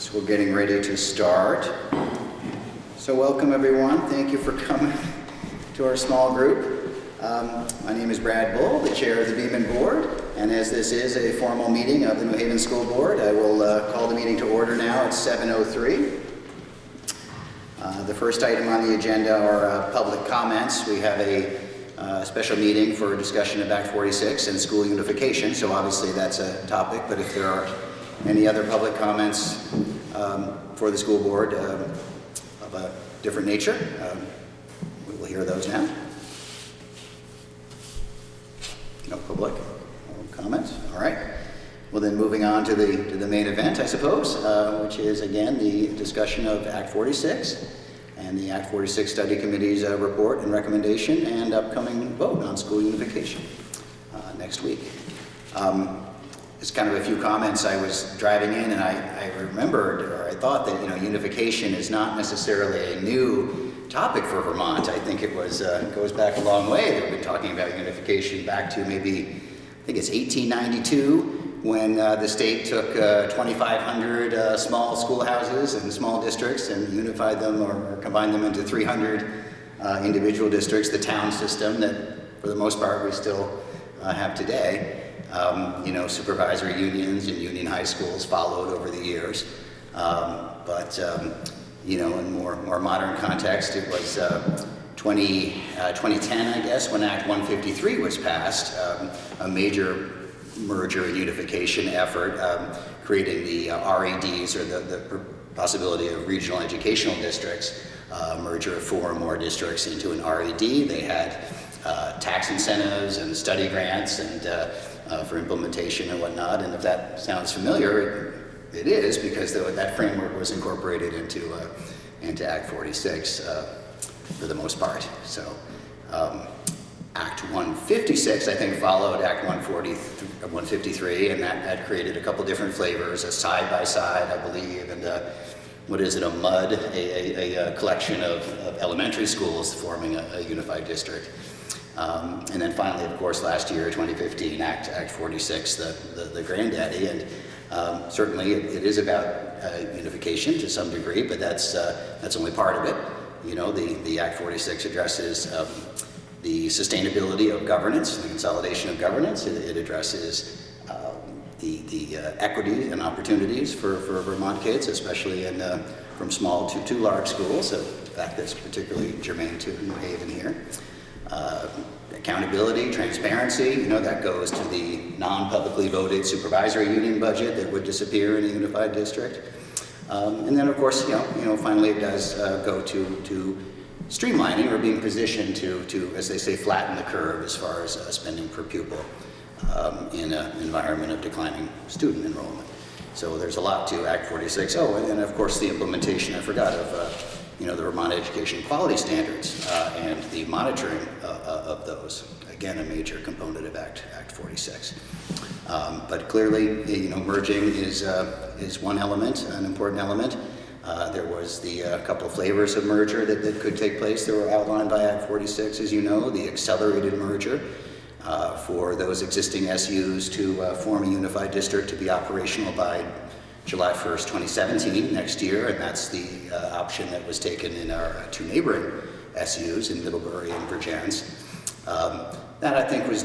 So we're getting ready to start. So welcome everyone. Thank you for coming to our small group. My name is Brad Bull, the chair of the Beeman Board, and as this is a formal meeting of the New Haven School Board, I will call the meeting to order now at 7:03. The first item on the agenda are public comments. We have a special meeting for discussion of Act 46 and school unification, so obviously that's a topic, but if there are any other public comments for the school board of a different nature, we will hear those now. No public comments. All right. Well, then moving on to the main event, I suppose, which is again the discussion of Act 46 and the Act 46 Study Committee's report and recommendation and upcoming vote on school unification next week. Just kind of a few comments. I was driving in and I remembered, or I thought that, unification is not necessarily a new topic for Vermont. I think it was goes back a long way. They've been talking about unification back to maybe, I think it's 1892, when the state took 2,500 small schoolhouses and small districts and unified them or combined them into 300 individual districts, the town system that for the most part we still have today. Supervisory unions and union high schools followed over the years. In more modern context, it was 2010, I guess, when Act 153 was passed, a major merger and unification effort, creating the REDs, or the possibility of regional educational districts, merger of 4 or more districts into an RED. They had tax incentives and study grants and for implementation and whatnot, and if that sounds familiar, it is, because that framework was incorporated into Act 46 for the most part. So Act 156, I think, followed Act 153, and that created a couple different flavors, a side-by-side, I believe, and what is it, a MUD, a collection of elementary schools forming a unified district. And then finally, of course, last year, 2015, Act 46, the granddaddy, and certainly it is about unification to some degree, but that's only part of it. The Act 46 addresses the sustainability of governance, the consolidation of governance. It addresses the equity and opportunities for Vermont kids, especially from small to large schools. So the fact that's particularly germane to New Haven here. Accountability, transparency, that goes to the non-publicly voted supervisory union budget that would disappear in a unified district. And then, of course, finally it does go to streamlining, or being positioned to, as they say, flatten the curve as far as spending per pupil in an environment of declining student enrollment. So there's a lot to Act 46. Oh, and then, of course, the implementation, I forgot, of the Vermont Education Quality Standards and the monitoring of those. Again, a major component of Act 46. But clearly, merging is one element, an important element. There was the couple of flavors of merger that could take place that were outlined by Act 46, as you know, the accelerated merger for those existing SUs to form a unified district to be operational by July 1st, 2017, next year, and that's the option that was taken in our 2 neighboring SUs in Middlebury and Virgins. That, I think, was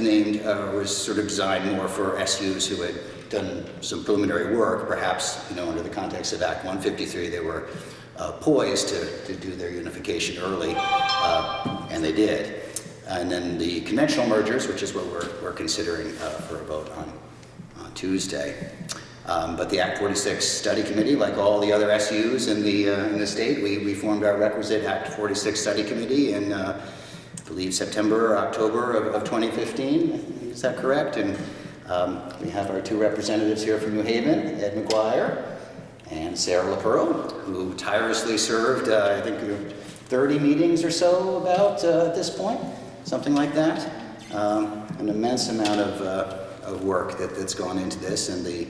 sort of designed more for SUs who had done some preliminary work, perhaps, under the context of Act 153, they were poised to do their unification early, and they did. And then the conventional mergers, which is what we're considering for a vote on Tuesday. But the Act 46 Study Committee, like all the other SUs in the state, we formed our requisite Act 46 Study Committee in, I believe, September or October of 2015. Is that correct? And we have our 2 representatives here from New Haven, Ed McGuire and Sarah LaPearl, who tirelessly served, I think, 30 meetings or so about at this point, something like that. An immense amount of work that's gone into this, and the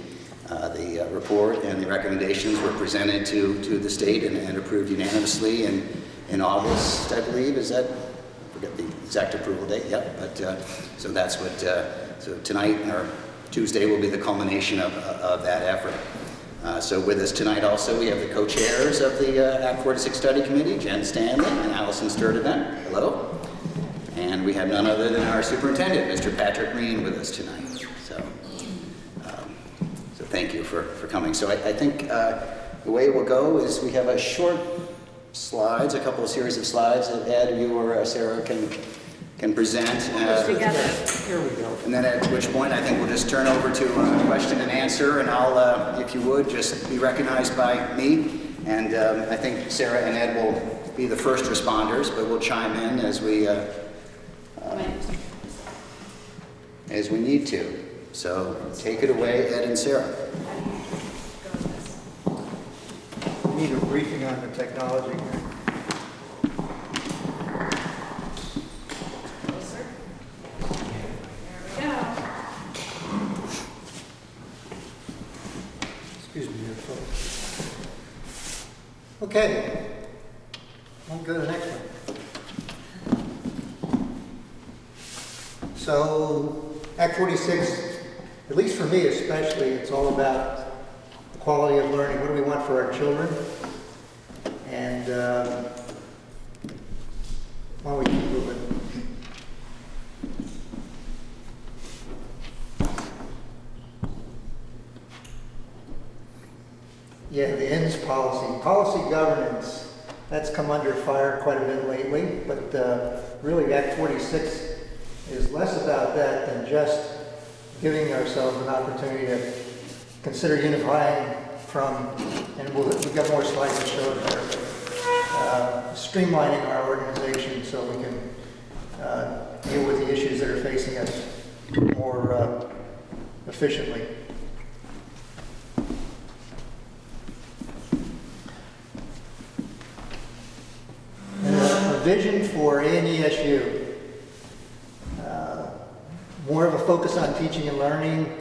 report and the recommendations were presented to the state and approved unanimously in August, I believe. Is that, I forget the exact approval date, yep. But so that's what, so tonight or Tuesday will be the culmination of that effort. So with us tonight also, we have the co-chairs of the Act 46 Study Committee, Jen Stanley and Allison Sturdivant. Hello. And we have none other than our superintendent, Mr. Patrick Green, with us tonight. So thank you for coming. So I think the way it will go is we have a short slides, a couple of series of slides that Ed, you or Sarah can present. Here we go. And then at which point I think we'll just turn over to question and answer, and I'll, if you would, just be recognized by me. And I think Sarah and Ed will be the first responders, but we'll chime in as we need to. So take it away, Ed and Sarah. We need a briefing on the technology here. Excuse me here, folks. Okay. We'll go to the next one. So, Act 46, at least for me especially, it's all about the quality of learning. What do we want for our children? And why don't we keep moving? Yeah, the ends policy. Policy governance, that's come under fire quite a bit lately, but really Act 46 is less about that than just giving ourselves an opportunity to consider unifying from, and we've got more slides to show there, streamlining our organization so we can deal with the issues that are facing us more efficiently. A vision for ANESU. More of a focus on teaching and learning,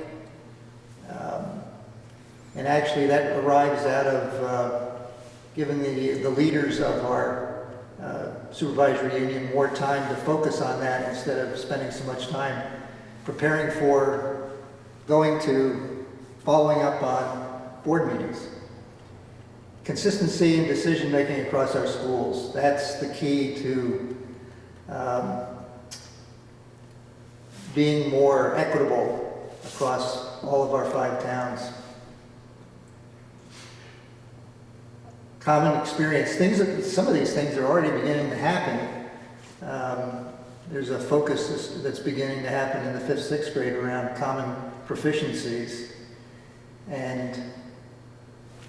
and actually that arrives out of giving the leaders of our supervisory union more time to focus on that instead of spending so much time preparing for following up on board meetings. Consistency in decision making across our schools, that's the key to being more equitable across all of our 5 towns. Common experience, some of these things are already beginning to happen. There's a focus that's beginning to happen in the 5th, 6th grade around common proficiencies, and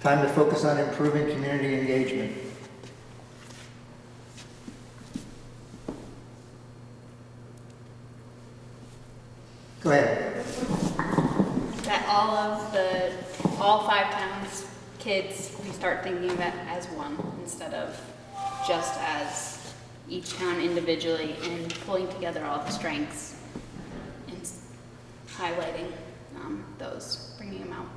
time to focus on improving community engagement. Go ahead. That all 5 towns kids, we start thinking of it as one instead of just as each town individually, and pulling together all the strengths and highlighting those, bringing them out.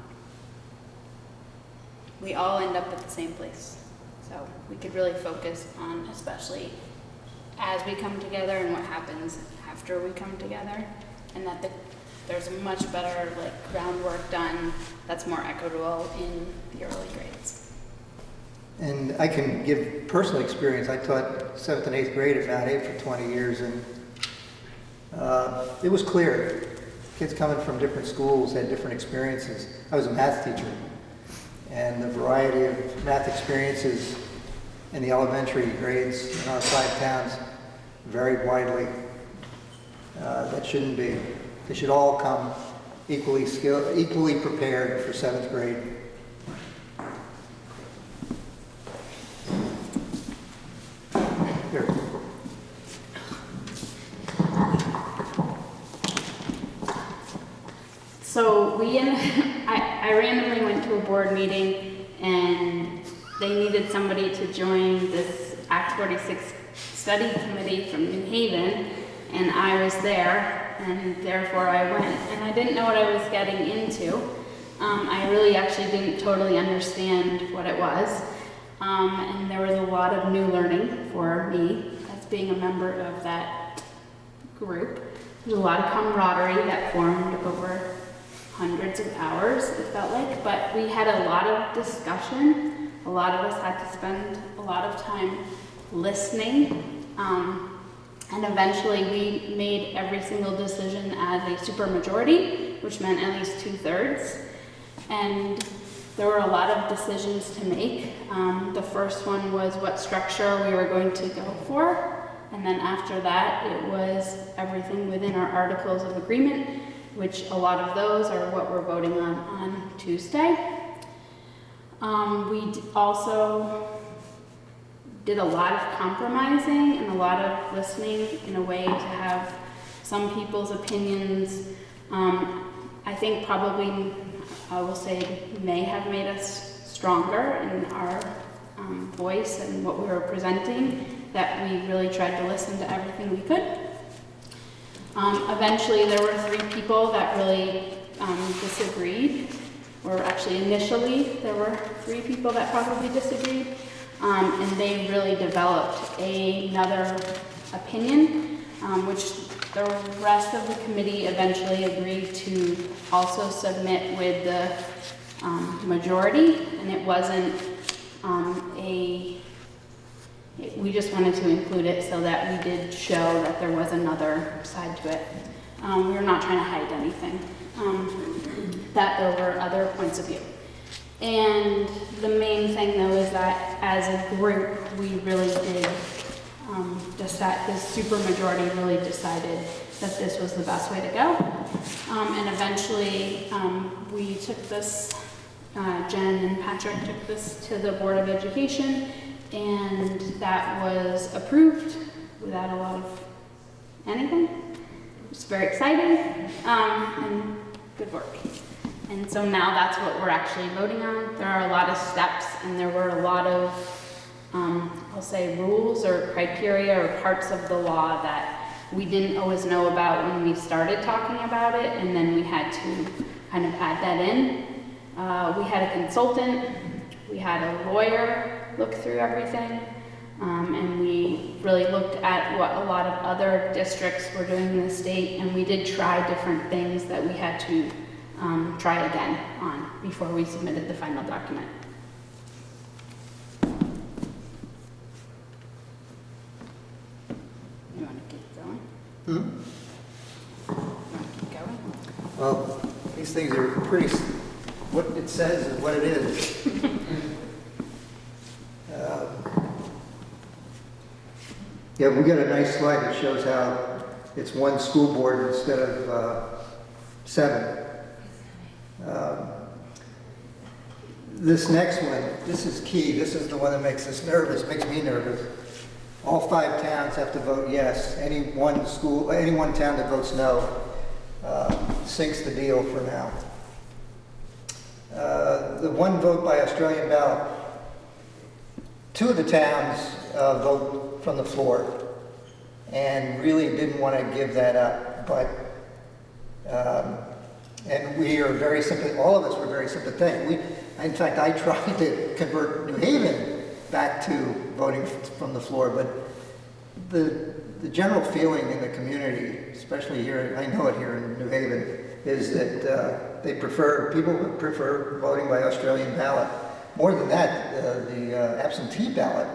We all end up at the same place, so we could really focus on, especially as we come together and what happens after we come together, and that there's a much better groundwork done that's more equitable in the early grades. And I can give personal experience. I taught 7th and 8th grade at Mount A for 20 years, and it was clear. Kids coming from different schools had different experiences. I was a math teacher, and the variety of math experiences in the elementary grades in our 5 towns varied widely. That shouldn't be. They should all come equally skilled, equally prepared for 7th grade. Here. So I randomly went to a board meeting, and they needed somebody to join this Act 46 study committee from New Haven, and I was there, and therefore I went. And I didn't know what I was getting into. I really actually didn't totally understand what it was. And there was a lot of new learning for me as being a member of that group. There's a lot of camaraderie that formed over hundreds of hours, it felt like, but we had a lot of discussion. A lot of us had to spend a lot of time listening, and eventually we made every single decision as a supermajority, which meant at least 2/3. And there were a lot of decisions to make. The first one was what structure we were going to go for. And then after that, it was everything within our articles of agreement, which a lot of those are what we're voting on Tuesday. We also did a lot of compromising and a lot of listening in a way to have some people's opinions. I think probably, I will say, may have made us stronger in our voice and what we were presenting, that we really tried to listen to everything we could. Eventually there were 3 people that really disagreed, or actually initially there were 3 people that probably disagreed, and they really developed another opinion, which the rest of the committee eventually agreed to also submit with the majority, and it wasn't we just wanted to include it so that we did show that there was another side to it. We were not trying to hide anything, that there were other points of view. And the main thing though is that as a group, we really did decide, the supermajority really decided that this was the best way to go. And eventually we took this, Jen and Patrick took this to the Board of Education, and that was approved without a lot of anything. It's very exciting, and good work. And so now that's what we're actually voting on. There are a lot of steps, and there were a lot of, I'll say, rules or criteria or parts of the law that we didn't always know about when we started talking about it, and then we had to kind of add that in. We had a consultant, we had a lawyer look through everything, and we really looked at what a lot of other districts were doing in the state, and we did try different things that we had to try again on before we submitted the final document. You want to keep going? You want to keep going? Well, these things are pretty, what it says is what it is. Yeah, we got a nice slide that shows how it's one school board instead of 7. This next one, this is key. This is the one that makes us nervous, makes me nervous. All 5 towns have to vote yes. Any one town that votes no sinks the deal for now. The one vote by Australian ballot, 2 of the towns vote from the floor and really didn't want to give that up, but and we are very all of us were very sympathetic. In fact, I tried to convert New Haven back to voting from the floor, but the general feeling in the community, especially here, I know it here in New Haven, is that people prefer voting by Australian ballot. More than that, the absentee ballot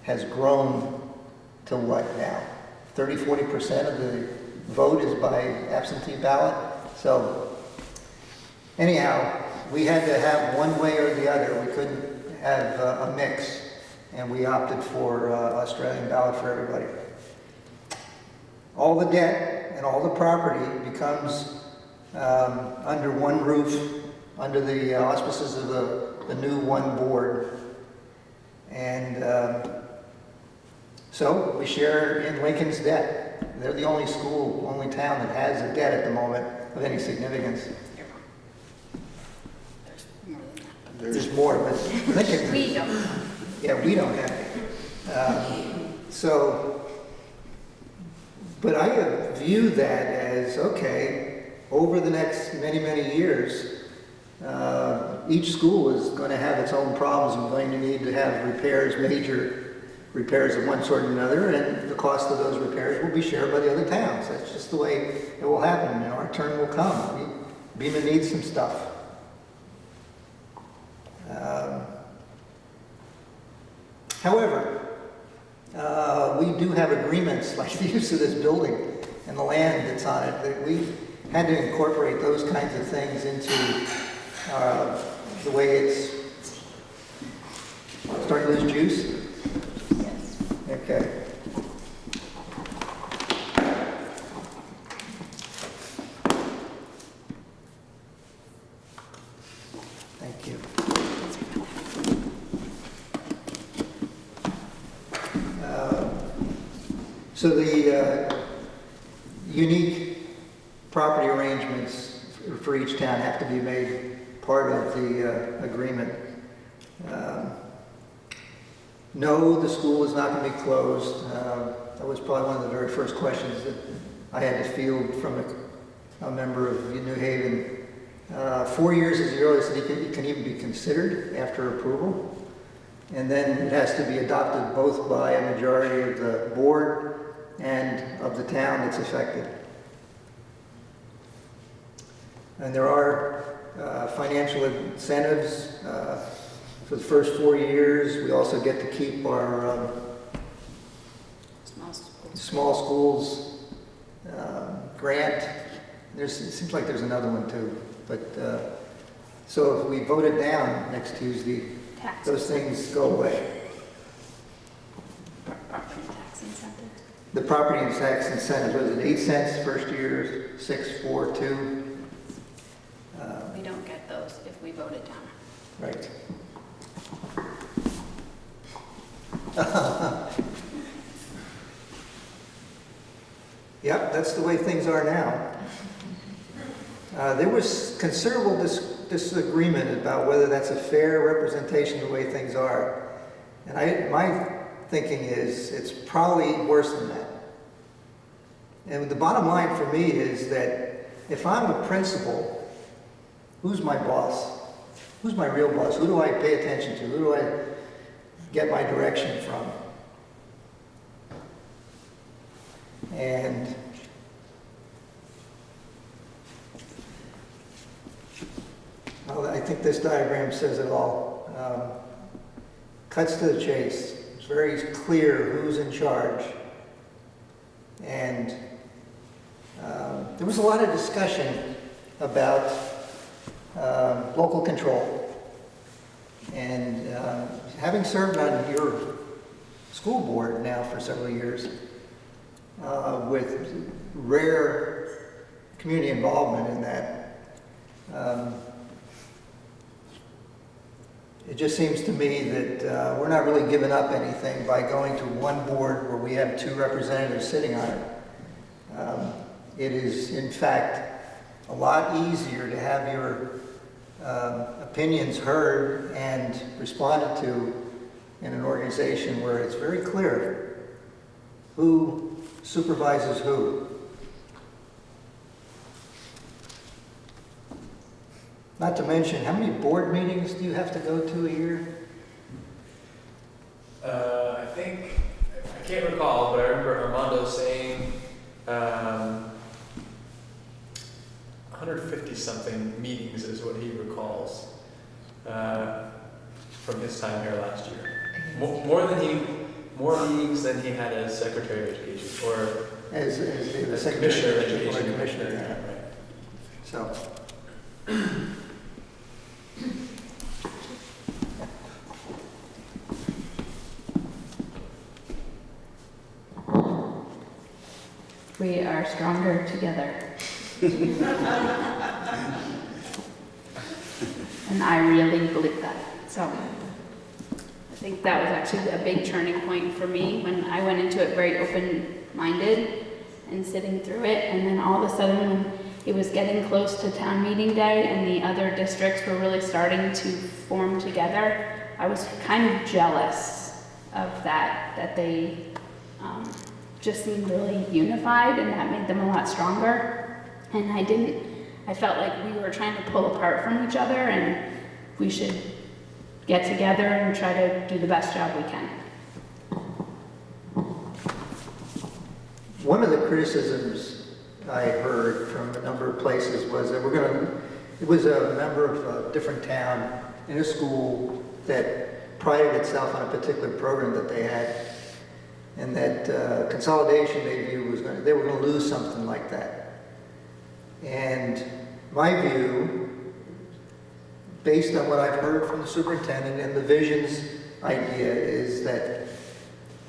has grown to what now? 30–40% of the vote is by absentee ballot. So anyhow, we had to have one way or the other. We couldn't have a mix, and we opted for Australian ballot for everybody. All the debt and all the property becomes under one roof, under the auspices of the new one board. And so we share in Lincoln's debt. They're the only town that has a debt at the moment of any significance. There's more, but Lincoln. We don't. Yeah, we don't have it. But I view that as, okay, over the next many, many years, each school is going to have its own problems and going to need to have repairs, major repairs of one sort or another, and the cost of those repairs will be shared by the other towns. That's just the way it will happen, and our turn will come. Beaman needs some stuff. However, we do have agreements like the use of this building and the land that's on it, that we had to incorporate those kinds of things into the way it's starting to lose juice. Yes. Okay. Thank you. So the unique property arrangements for each town have to be made part of the agreement. No, the school is not going to be closed. That was probably one of the very first questions that I had to field from a member of New Haven. 4 years is the earliest that it can even be considered after approval. And then it has to be adopted both by a majority of the board and of the town that's affected. And there are financial incentives for the first 4 years. We also get to keep our small schools grant. It seems like there's another one too. But so if we vote it down next Tuesday, those things go away. Tax incentive. The property and tax incentive, was it 8 cents first year, 6, 4, 2? We don't get those if we vote it down. Right. Yep, that's the way things are now. There was considerable disagreement about whether that's a fair representation of the way things are. And my thinking is it's probably worse than that. And the bottom line for me is that if I'm a principal, who's my boss? Who's my real boss? Who do I pay attention to? Who do I get my direction from? And well, I think this diagram says it all. Cuts to the chase. It's very clear who's in charge. And there was a lot of discussion about local control. And having served on your school board now for several years, with rare community involvement in that, it just seems to me that we're not really giving up anything by going to one board where we have 2 representatives sitting on it. It is, in fact, a lot easier to have your opinions heard and responded to in an organization where it's very clear who supervises who. Not to mention, how many board meetings do you have to go to a year? I think, I can't recall, but I remember Armando saying 150-something meetings is what he recalls from his time here last year. More meetings than he had as Secretary of Education, or As the as Secretary Commissioner of or Education. Commissioner, Yeah, yeah. right. So. We are stronger together. And I really believe that. So I think that was actually a big turning point for me when I went into it very open-minded and sitting through it. And then all of a sudden, when it was getting close to town meeting day and the other districts were really starting to form together, I was kind of jealous of that they just seemed really unified, and that made them a lot stronger. And I felt like we were trying to pull apart from each other, and we should get together and try to do the best job we can. One of the criticisms I heard from a number of places was that we're going to It was a member of a different town in a school that prided itself on a particular program that they had, and that consolidation they viewed was they were going to lose something like that. And my view, based on what I've heard from the superintendent and the visions idea, is that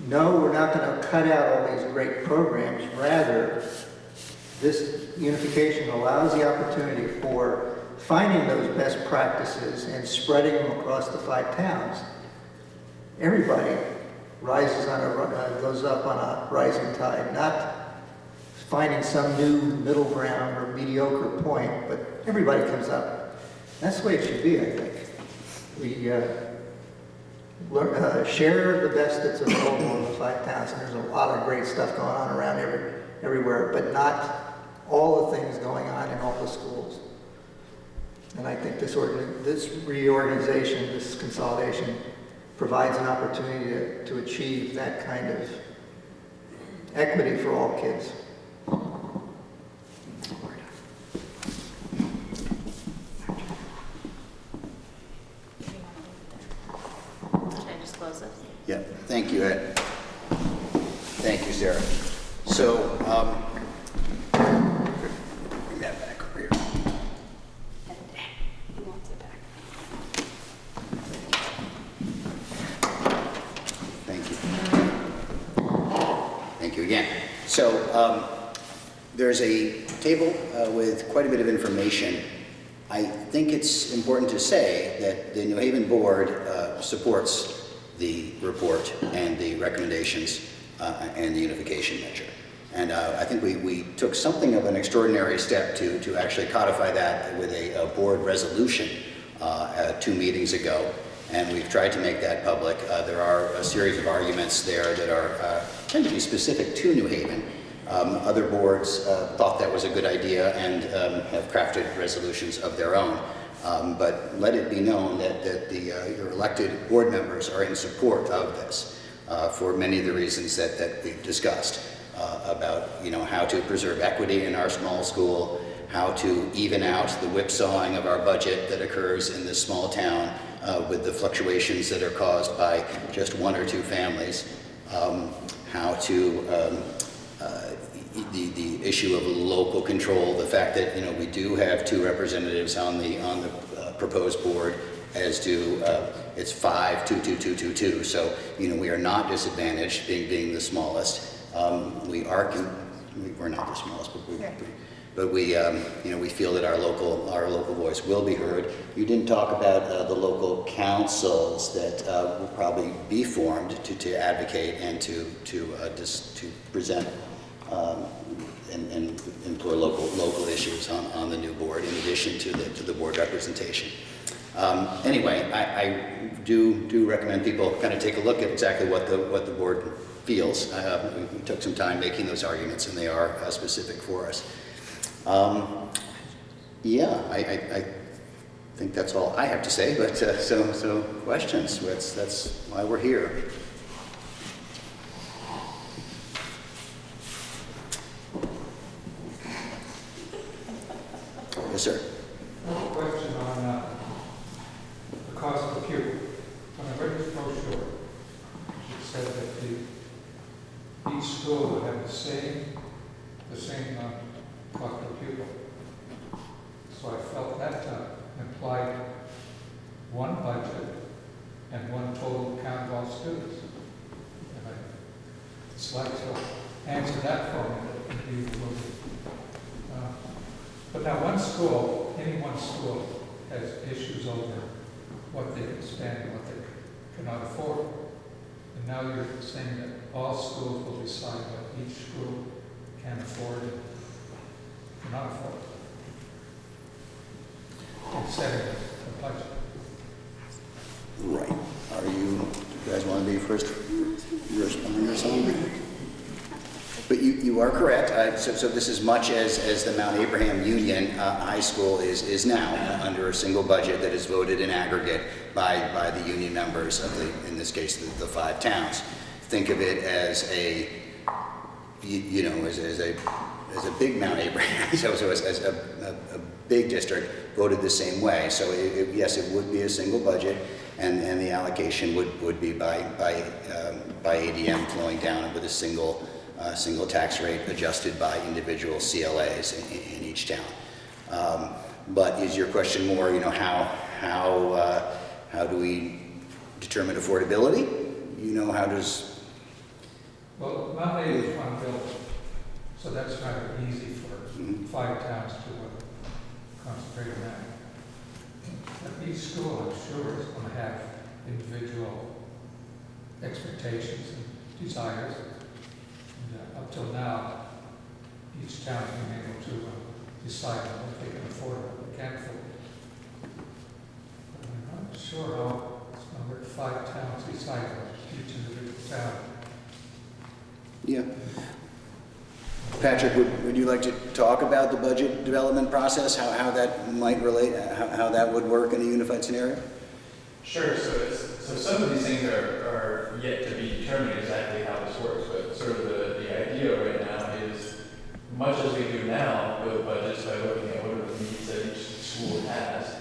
no, we're not going to cut out all these great programs. Rather, this unification allows the opportunity for finding those best practices and spreading them across the 5 towns. Everybody rises on goes up on a rising tide, not finding some new middle ground or mediocre point, but everybody comes up. That's the way it should be, I think. We share the best that's available in the 5 towns, and there's a lot of great stuff going on around everywhere, but not all the things going on in all the schools. And I think this reorganization, this consolidation, provides an opportunity to achieve that kind of equity for all kids. Should I just close this? Yeah, thank you, Ed. Thank you, Sarah. So, bring that back over here. He wants it back. Thank you. Thank you again. So, there's a table with quite a bit of information. I think it's important to say that the New Haven Board supports the report and the recommendations and the unification measure. And I think we took something of an extraordinary step to actually codify that with a board resolution 2 meetings ago. And we've tried to make that public. There are a series of arguments there that tend to be specific to New Haven. Other boards thought that was a good idea and have crafted resolutions of their own. But let it be known that your elected board members are in support of this for many of the reasons that we've discussed about how to preserve equity in our small school, how to even out the whipsawing of our budget that occurs in this small town with the fluctuations that are caused by just 1 or 2 families, how to the issue of local control, the fact that we do have 2 representatives on the proposed board, as do it's 5, 2, 2, 2, 2, 2. So we are not disadvantaged being the smallest. We're not the smallest, but we feel that our local voice will be heard. You didn't talk about the local councils that will probably be formed to advocate and to present and employ local issues on the new board, in addition to the board representation. Anyway, I do recommend people kind of take a look at exactly what the board feels. We took some time making those arguments, and they are specific for us. Yeah, I think that's all I have to say. But so questions? That's why we're here. Yes, sir. I have a question on the cost of the pupil. When I read this brochure, it said that each school would have the same cost per pupil. So I felt that implied one budget and one total count of all students. And I'd like to answer that for me. That would be but now any one school has issues over what they can spend and what they cannot afford. And now you're saying that all schools will decide what each school can afford and cannot afford. And setting the budget. Right. Do you guys want to be first respond or something? But you are correct. So this is much as the Mount Abraham Union High School is now under a single budget that is voted in aggregate by the union members of in this case, the 5 towns. Think of it as a big Mount Abraham, so as a big district voted the same way. So yes, it would be a single budget, and the allocation would be by ADM flowing down with a single tax rate adjusted by individual CLAs in each town. But is your question more, how do we determine affordability? How does... Well, Mount Airy is one building, so that's rather easy for 5 towns to concentrate on that. But each school, I'm sure, is going to have individual expectations and desires. And up till now, each town has been able to decide what they can afford and what they can't afford. But I'm not sure how it's going to work. 5 towns decide what each individual town. Yeah. Patrick, would you like to talk about the budget development process, how that might relate, how that would work in a unified scenario? Sure. So some of these things are yet to be determined exactly how this works, but sort of the idea right now is, much as we do now, build budgets by looking at what are the needs that each school has.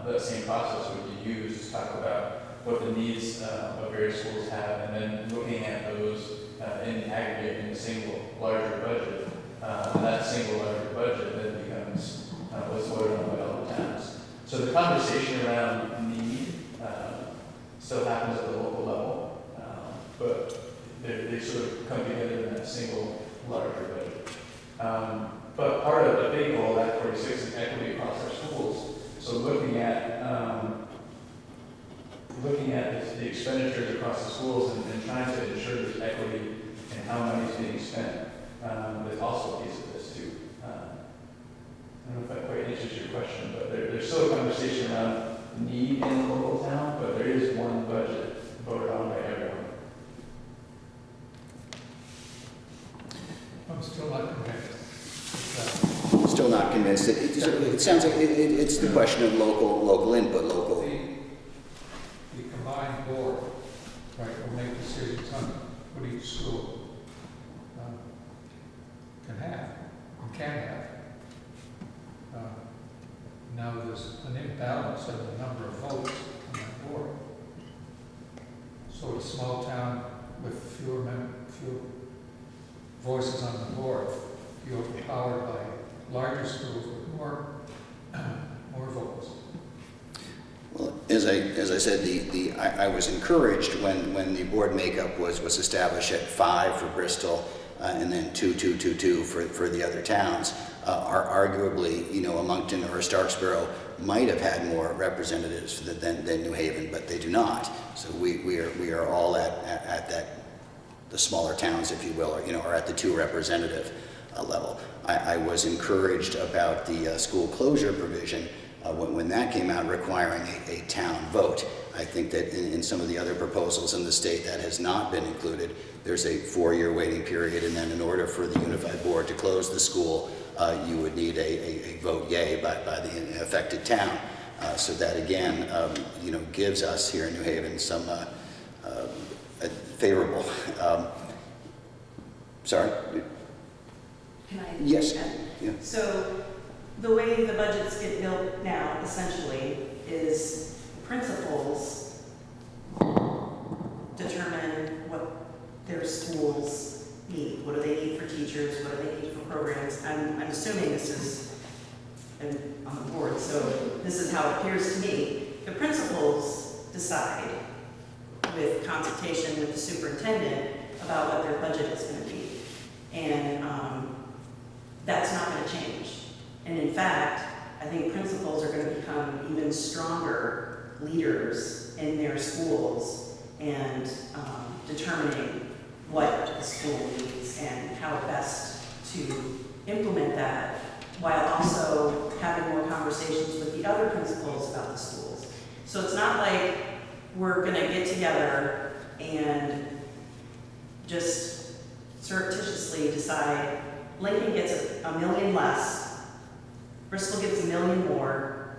That same process would be used to talk about what the needs of various schools have, and then looking at those in the aggregate in a single larger budget. And that single larger budget then becomes what's voted on by all the towns. So the conversation around need still happens at the local level, but they sort of come together in that single larger budget. But part of the big goal of Act 46 is equity across our schools. So looking at the expenditures across the schools and trying to ensure there's equity in how money is being spent is also a piece of this too. I don't know if that quite answers your question, but there's still a conversation around need in the local town, but there is one budget voted on by everyone. I'm still not convinced. Still not convinced. It sounds like it's the question of local input, local. The combined board, right, will make decisions on what each school can have. Now there's an imbalance in the number of votes on that board. So a small town with fewer voices on the board be overpowered by larger schools with more votes. Well, as I said, I was encouraged when the board makeup was established at 5 for Bristol and then 2 for the other towns. Arguably, a Moncton or a Starksboro might have had more representatives than New Haven, but they do not. So we are all at that, the smaller towns, if you will, or at the 2 representative level. I was encouraged about the school closure provision when that came out, requiring a town vote. I think that in some of the other proposals in the state that has not been included. There's a 4-year waiting period, and then in order for the unified board to close the school, you would need a vote yay by the affected town. So that again, gives us here in New Haven some favorable. Sorry. Can I? Yes. Yeah. So the way the budgets get built now, essentially, is principals determine what their schools need. What do they need for teachers? What do they need for programs? I'm assuming this is on the board, so this is how it appears to me. The principals decide, with consultation with the superintendent, about what their budget is going to be. And that's not going to change. And in fact, I think principals are going to become even stronger leaders in their schools and determining what the school needs and how best to implement that, while also having more conversations with the other principals about the schools. So it's not like we're going to get together and just surreptitiously decide Lincoln gets $1 million less, Bristol gets $1 million more,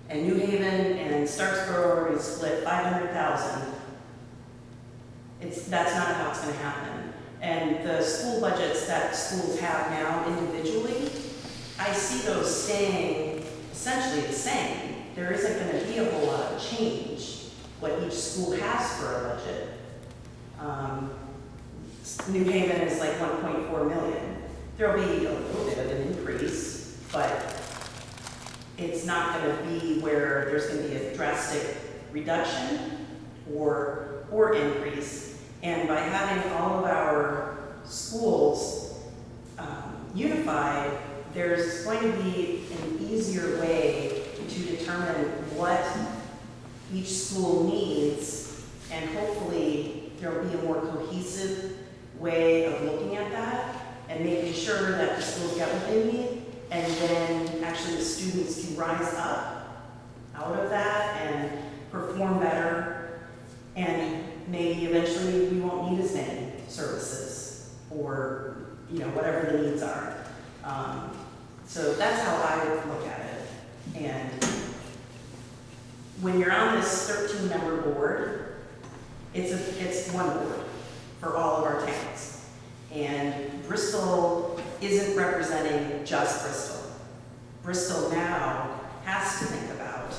and New Haven and Starksboro are going to split $500,000. That's not how it's going to happen. And the school budgets that schools have now individually I see those staying essentially the same. There isn't going to be a whole lot of change, what each school has for a budget. New Haven is like 1.4 million. There'll be a little bit of an increase, but it's not going to be where there's going to be a drastic reduction or increase. And by having all of our schools unified, there's going to be an easier way to determine what each school needs, and hopefully there will be a more cohesive way of looking at that and making sure that the schools get what they need, and then actually the students can rise up out of that and perform better, and maybe eventually we won't need as many services, or whatever the needs are. So that's how I would look at it. And when you're on this 13-member board, it's one board for all of our towns. And Bristol isn't representing just Bristol. Bristol now has to think about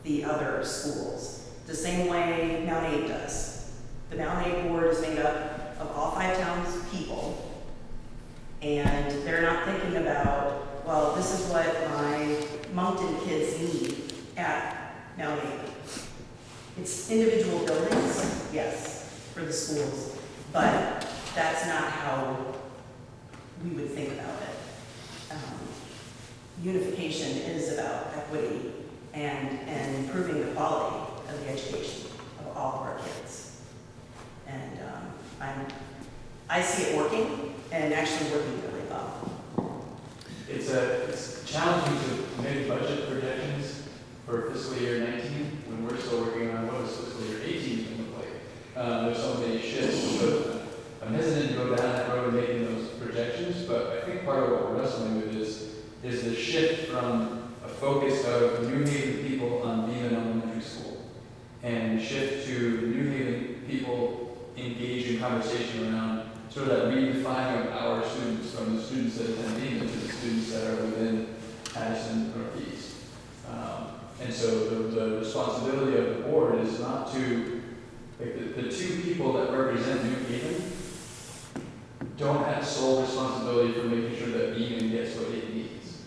the other schools, the same way Mount Aid does. The Mount Aid board is made up of all 5 towns' people, and they're not thinking about, well, this is what my Moncton kids need at Mount Aid. It's individual buildings, yes, for the schools, but that's not how we would think about it. Unification is about equity and improving the quality of the education of all of our kids. And I see it working, and actually working really well. It's challenging to make budget projections for fiscal year 19 when we're still working on what is fiscal year 18 going to look like. There's so many shifts, so I'm hesitant to go down that road making those projections, but I think part of what we're wrestling with is the shift from a focus of New Haven people on being an elementary school, and shift to New Haven people engaged in conversation around sort of that redefining of our students, from the students that attend Beaman to the students that are within Addison Northeast. And so the responsibility of the board is not to, like, the 2 people that represent New Haven don't have sole responsibility for making sure that Beaman gets what it needs.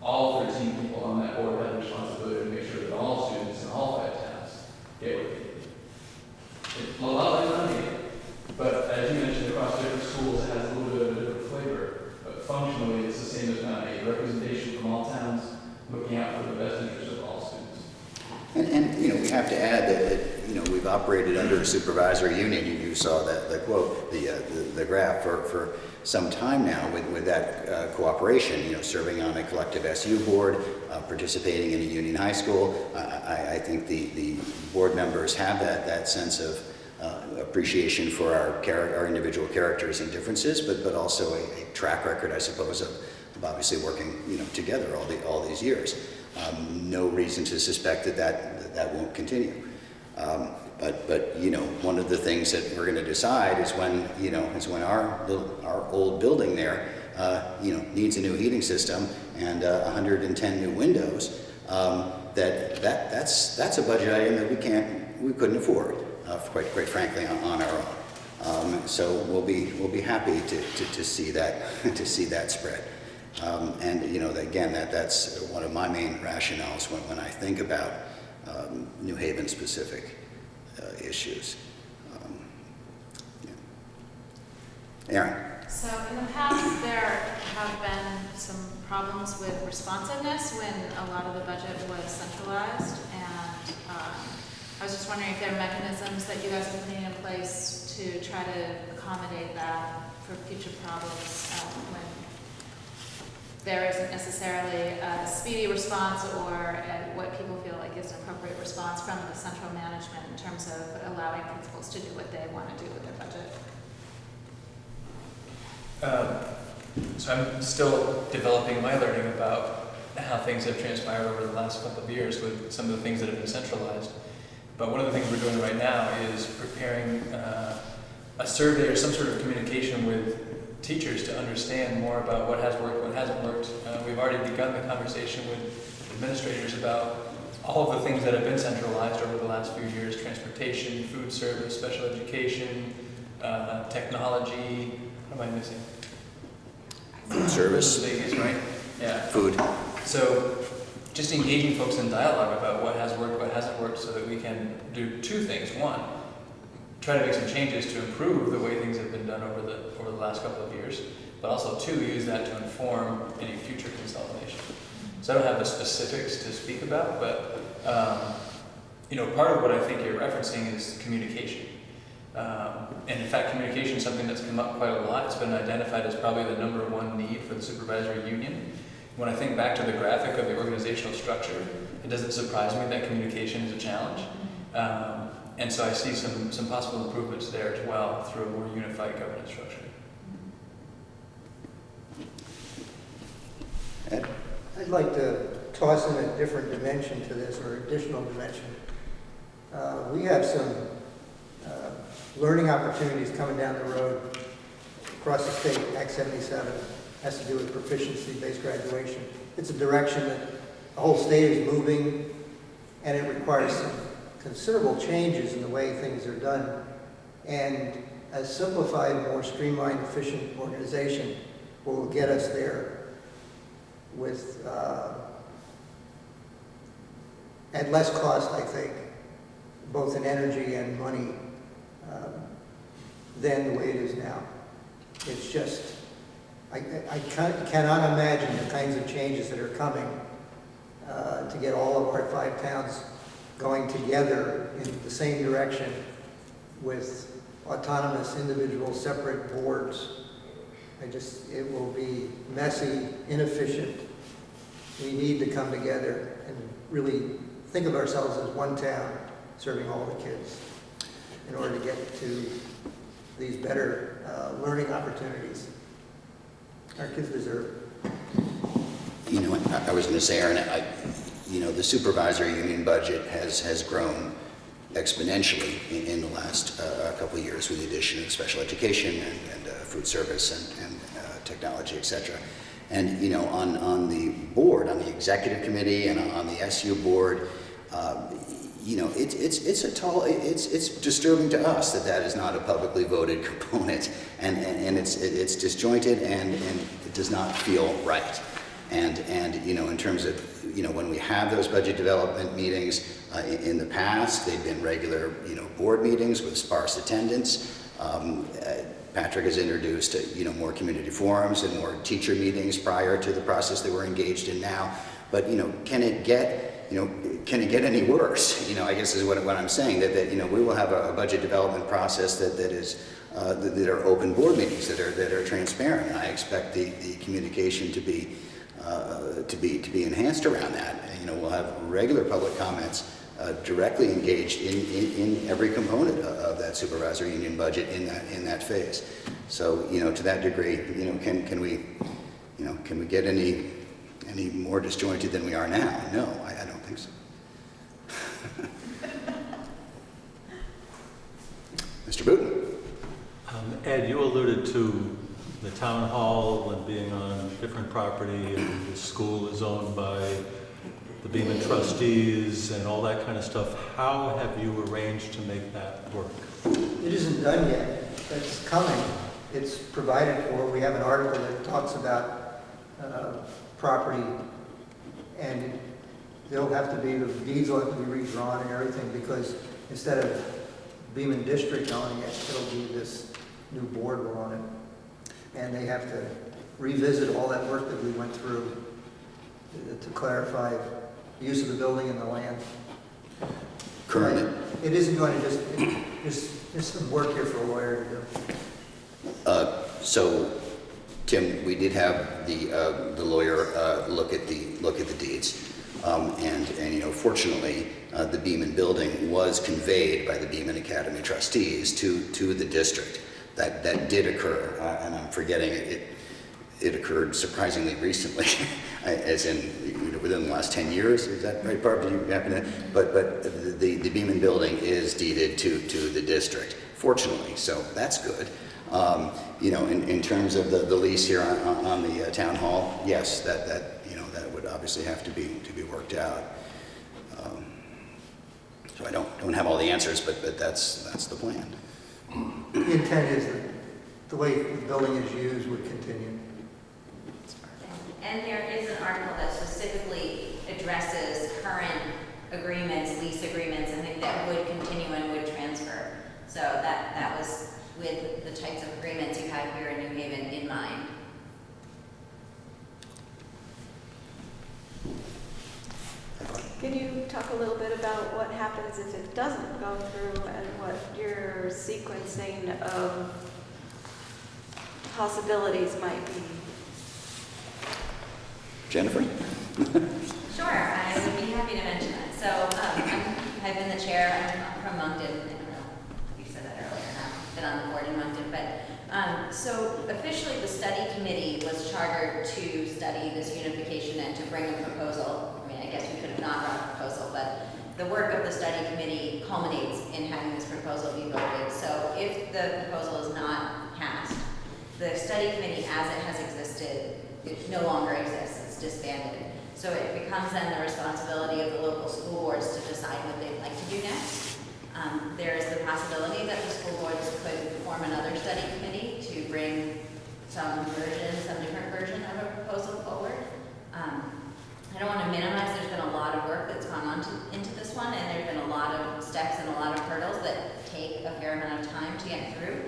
All 13 people on that board have the responsibility to make sure that all students in all 5 towns get what they need. It's a lot like money, but as you mentioned, across different schools it has a little bit of a different flavor. But functionally, it's the same as Mount Aid. Representation from all towns, looking out for the best interest of all students. And we have to add that we've operated under a supervisory union. You saw the quote, the graph for some time now with that cooperation. Serving on a collective SU board, participating in a union high school. I think the board members have that sense of appreciation for our individual characters and differences, but also a track record, I suppose, of obviously working together all these years. No reason to suspect that won't continue. But one of the things that we're going to decide is when our old building there needs a new heating system and 110 new windows. That's a budget item that we couldn't afford, quite frankly, on our own. So we'll be happy to see that spread. And again, that's one of my main rationales when I think about New Haven specific issues. Aaron. So in the past, there have been some problems with responsiveness when a lot of the budget was centralized, and I was just wondering if there are mechanisms that you guys are putting in place to try to accommodate that for future problems when there isn't necessarily a speedy response or what people feel like is an appropriate response from the central management in terms of allowing principals to do what they want to do with their budget. So I'm still developing my learning about how things have transpired over the last couple of years with some of the things that have been centralized. But one of the things we're doing right now is preparing a survey or some sort of communication with teachers to understand more about what has worked, what hasn't worked. We've already begun the conversation with administrators about all of the things that have been centralized over the last few years: transportation, food service, special education, technology. What am I missing? Food service. Things, right? Yeah. Food. So just engaging folks in dialogue about what has worked, what hasn't worked, so that we can do two things. One, try to make some changes to improve the way things have been done over the last couple of years, but also two, use that to inform any future consolidation. So I don't have the specifics to speak about, but part of what I think you're referencing is communication. And in fact, communication is something that's come up quite a lot. It's been identified as probably the #1 need for the supervisory union. When I think back to the graphic of the organizational structure, it doesn't surprise me that communication is a challenge. And so I see some possible improvements there as well through a more unified governance structure. Ed? I'd like to toss in a different dimension to this, or additional dimension. We have some learning opportunities coming down the road across the state. Act 77 has to do with proficiency-based graduation. It's a direction that the whole state is moving, and it requires some considerable changes in the way things are done. And a simplified, more streamlined, efficient organization will get us there with at less cost, I think, both in energy and money, than the way it is now. It's just, I cannot imagine the kinds of changes that are coming to get all of our 5 towns going together in the same direction with autonomous, individual, separate boards. It will be messy, inefficient. We need to come together and really think of ourselves as one town serving all the kids in order to get to these better learning opportunities our kids deserve. I was going to say, Aaron, the supervisory union budget has grown exponentially in the last couple of years with the addition of special education and food service and technology, etc. And on the board, on the executive committee, and on the SU board, it's disturbing to us that is not a publicly voted component, and it's disjointed and it does not feel right. And in terms of when we have those budget development meetings in the past, they've been regular board meetings with sparse attendance. Patrick has introduced more community forums and more teacher meetings prior to the process that we're engaged in now. But can it get any worse? I guess is what I'm saying, that we will have a budget development process that are open board meetings that are transparent. And I expect the communication to be enhanced around that. We'll have regular public comments directly engaged in every component of that supervisory union budget in that phase. So to that degree, can we get any more disjointed than we are now? No, I don't think so. Mr. Booten. Ed, you alluded to the town hall and being on different property, and the school is owned by the Beaman trustees and all that kind of stuff. How have you arranged to make that work? It isn't done yet. It's coming. It's provided for. We have an article that talks about property, and the deeds will have to be redrawn and everything, because instead of Beaman District owning it, it'll be this new board will own it. And they have to revisit all that work that we went through to clarify the use of the building and the land. Currently. It isn't going to there's some work here for a lawyer to do. So, Tim, we did have the lawyer look at the deeds, and fortunately, the Beaman building was conveyed by the Beaman Academy trustees to the district. That did occur, and I'm forgetting it occurred surprisingly recently, as in within the last 10 years. Is that right, Barb? Do you happen to? But the Beaman building is deeded to the district, fortunately. So that's good. You know, in terms of the lease here on the town hall, yes, that you know, that would obviously have to be worked out. So I don't have all the answers, but that's the plan. The intent is that the way the building is used would continue. And there is an article that specifically addresses current agreements, lease agreements, and things that would continue and would transfer. So that was with the types of agreements you have here in New Haven in mind. Can you talk a little bit about what happens if it doesn't go through and what your sequencing of possibilities might be? Jennifer? Sure, I would be happy to mention that. So I've been the chair, I'm from Moncton. I don't know if you said that earlier, I've been on the board in Moncton. But so officially the study committee was chartered to study this unification and to bring a proposal. I mean, I guess we could have not brought a proposal, but the work of the study committee culminates in having this proposal be voted. So if the proposal is not passed, the study committee as it has existed, it no longer exists, it's disbanded. So it becomes then the responsibility of the local school boards to decide what they'd like to do next. There is the possibility that the school boards could form another study committee to bring some different version of a proposal forward. I don't want to minimize, there's been a lot of work that's gone on into this one, and there's been a lot of steps and a lot of hurdles that take a fair amount of time to get through.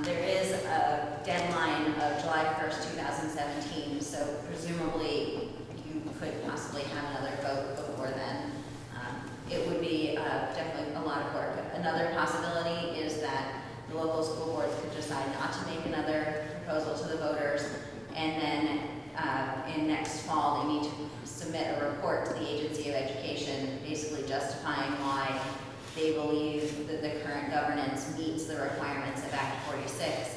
There is a deadline of July 1st, 2017, so presumably you could possibly have another vote before then. It would be definitely a lot of work. Another possibility is that the local school boards could decide not to make another proposal to the voters, and then in next fall they need to submit a report to the Agency of Education basically justifying why they believe that the current governance meets the requirements of Act 46.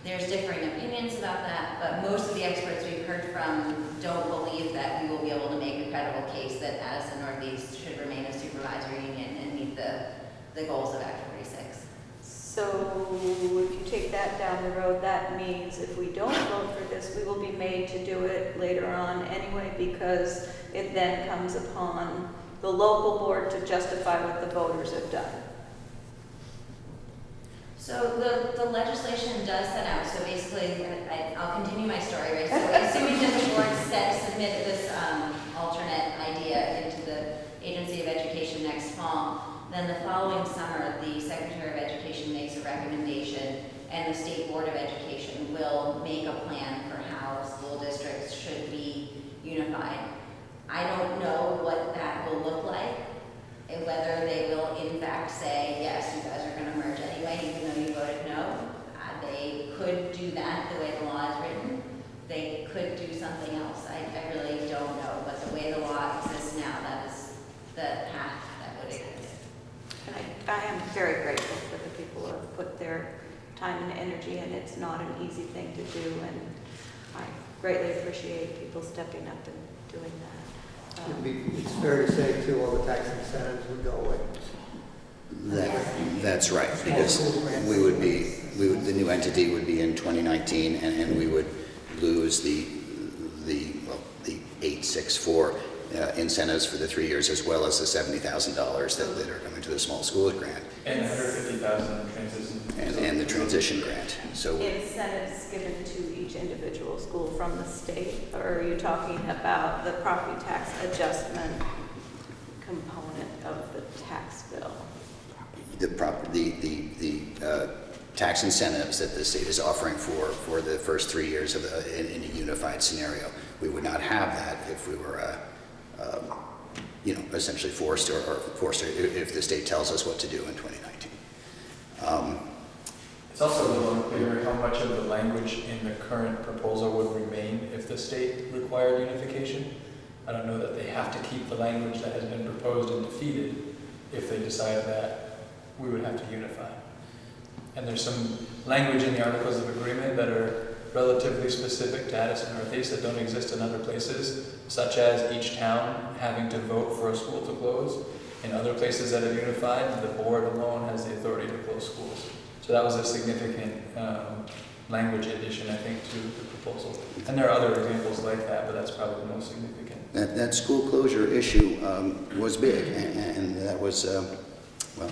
There's differing opinions about that, but most of the experts we've heard from don't believe that we will be able to make a credible case that Addison Northeast should remain a supervisory union and meet the goals of Act 46. So if you take that down the road, that means if we don't vote for this, we will be made to do it later on anyway, because it then comes upon the local board to justify what the voters have done. So the legislation does set out, so basically, I'll continue my story, right? So assuming that the board submit this alternate idea into the Agency of Education next fall, then the following summer, the Secretary of Education makes a recommendation, and the State Board of Education will make a plan for how school districts should be unified. I don't know what that will look like, and whether they will in fact say, yes, you guys are going to merge anyway, even though you voted no. They could do that the way the law is written. They could do something else. I really don't know, but the way the law exists now, that is the path that would exist. And I am very grateful for the people who have put their time and energy in. It's not an easy thing to do, and I greatly appreciate people stepping up and doing that. It's fair to say too, all the tax incentives would go away. That's right, because the new entity would be in 2019, and we would lose the 864 incentives for the 3 years, as well as the $70,000 that are coming to the small schools grant. And 150,000 transition. And the transition grant. So Incentives given to each individual school from the state, or are you talking about the property tax adjustment component of the tax bill? the tax incentives that the state is offering for the first 3 years of in a unified scenario. We would not have that if we were, essentially forced if the state tells us what to do in 2019. It's also a little unclear how much of the language in the current proposal would remain if the state required unification. I don't know that they have to keep the language that has been proposed and defeated if they decide that we would have to unify. And there's some language in the Articles of Agreement that are relatively specific to Addison Northeast that don't exist in other places, such as each town having to vote for a school to close. In other places that have unified, the board alone has the authority to close schools. So that was a significant language addition, I think, to the proposal. And there are other examples like that, but that's probably the most significant. That school closure issue was big, and that was, well,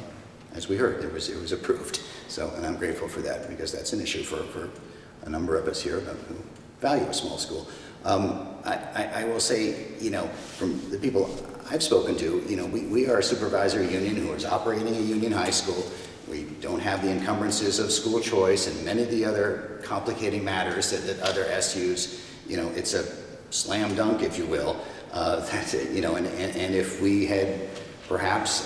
as we heard, it was approved. So, and I'm grateful for that, because that's an issue for a number of us here who value a small school. I will say, you know, from the people I've spoken to, you know, we are a supervisory union who is operating a union high school. We don't have the encumbrances of school choice and many of the other complicating matters that other SUs, you know, it's a slam dunk, if you will. That's it, you know, and if we had perhaps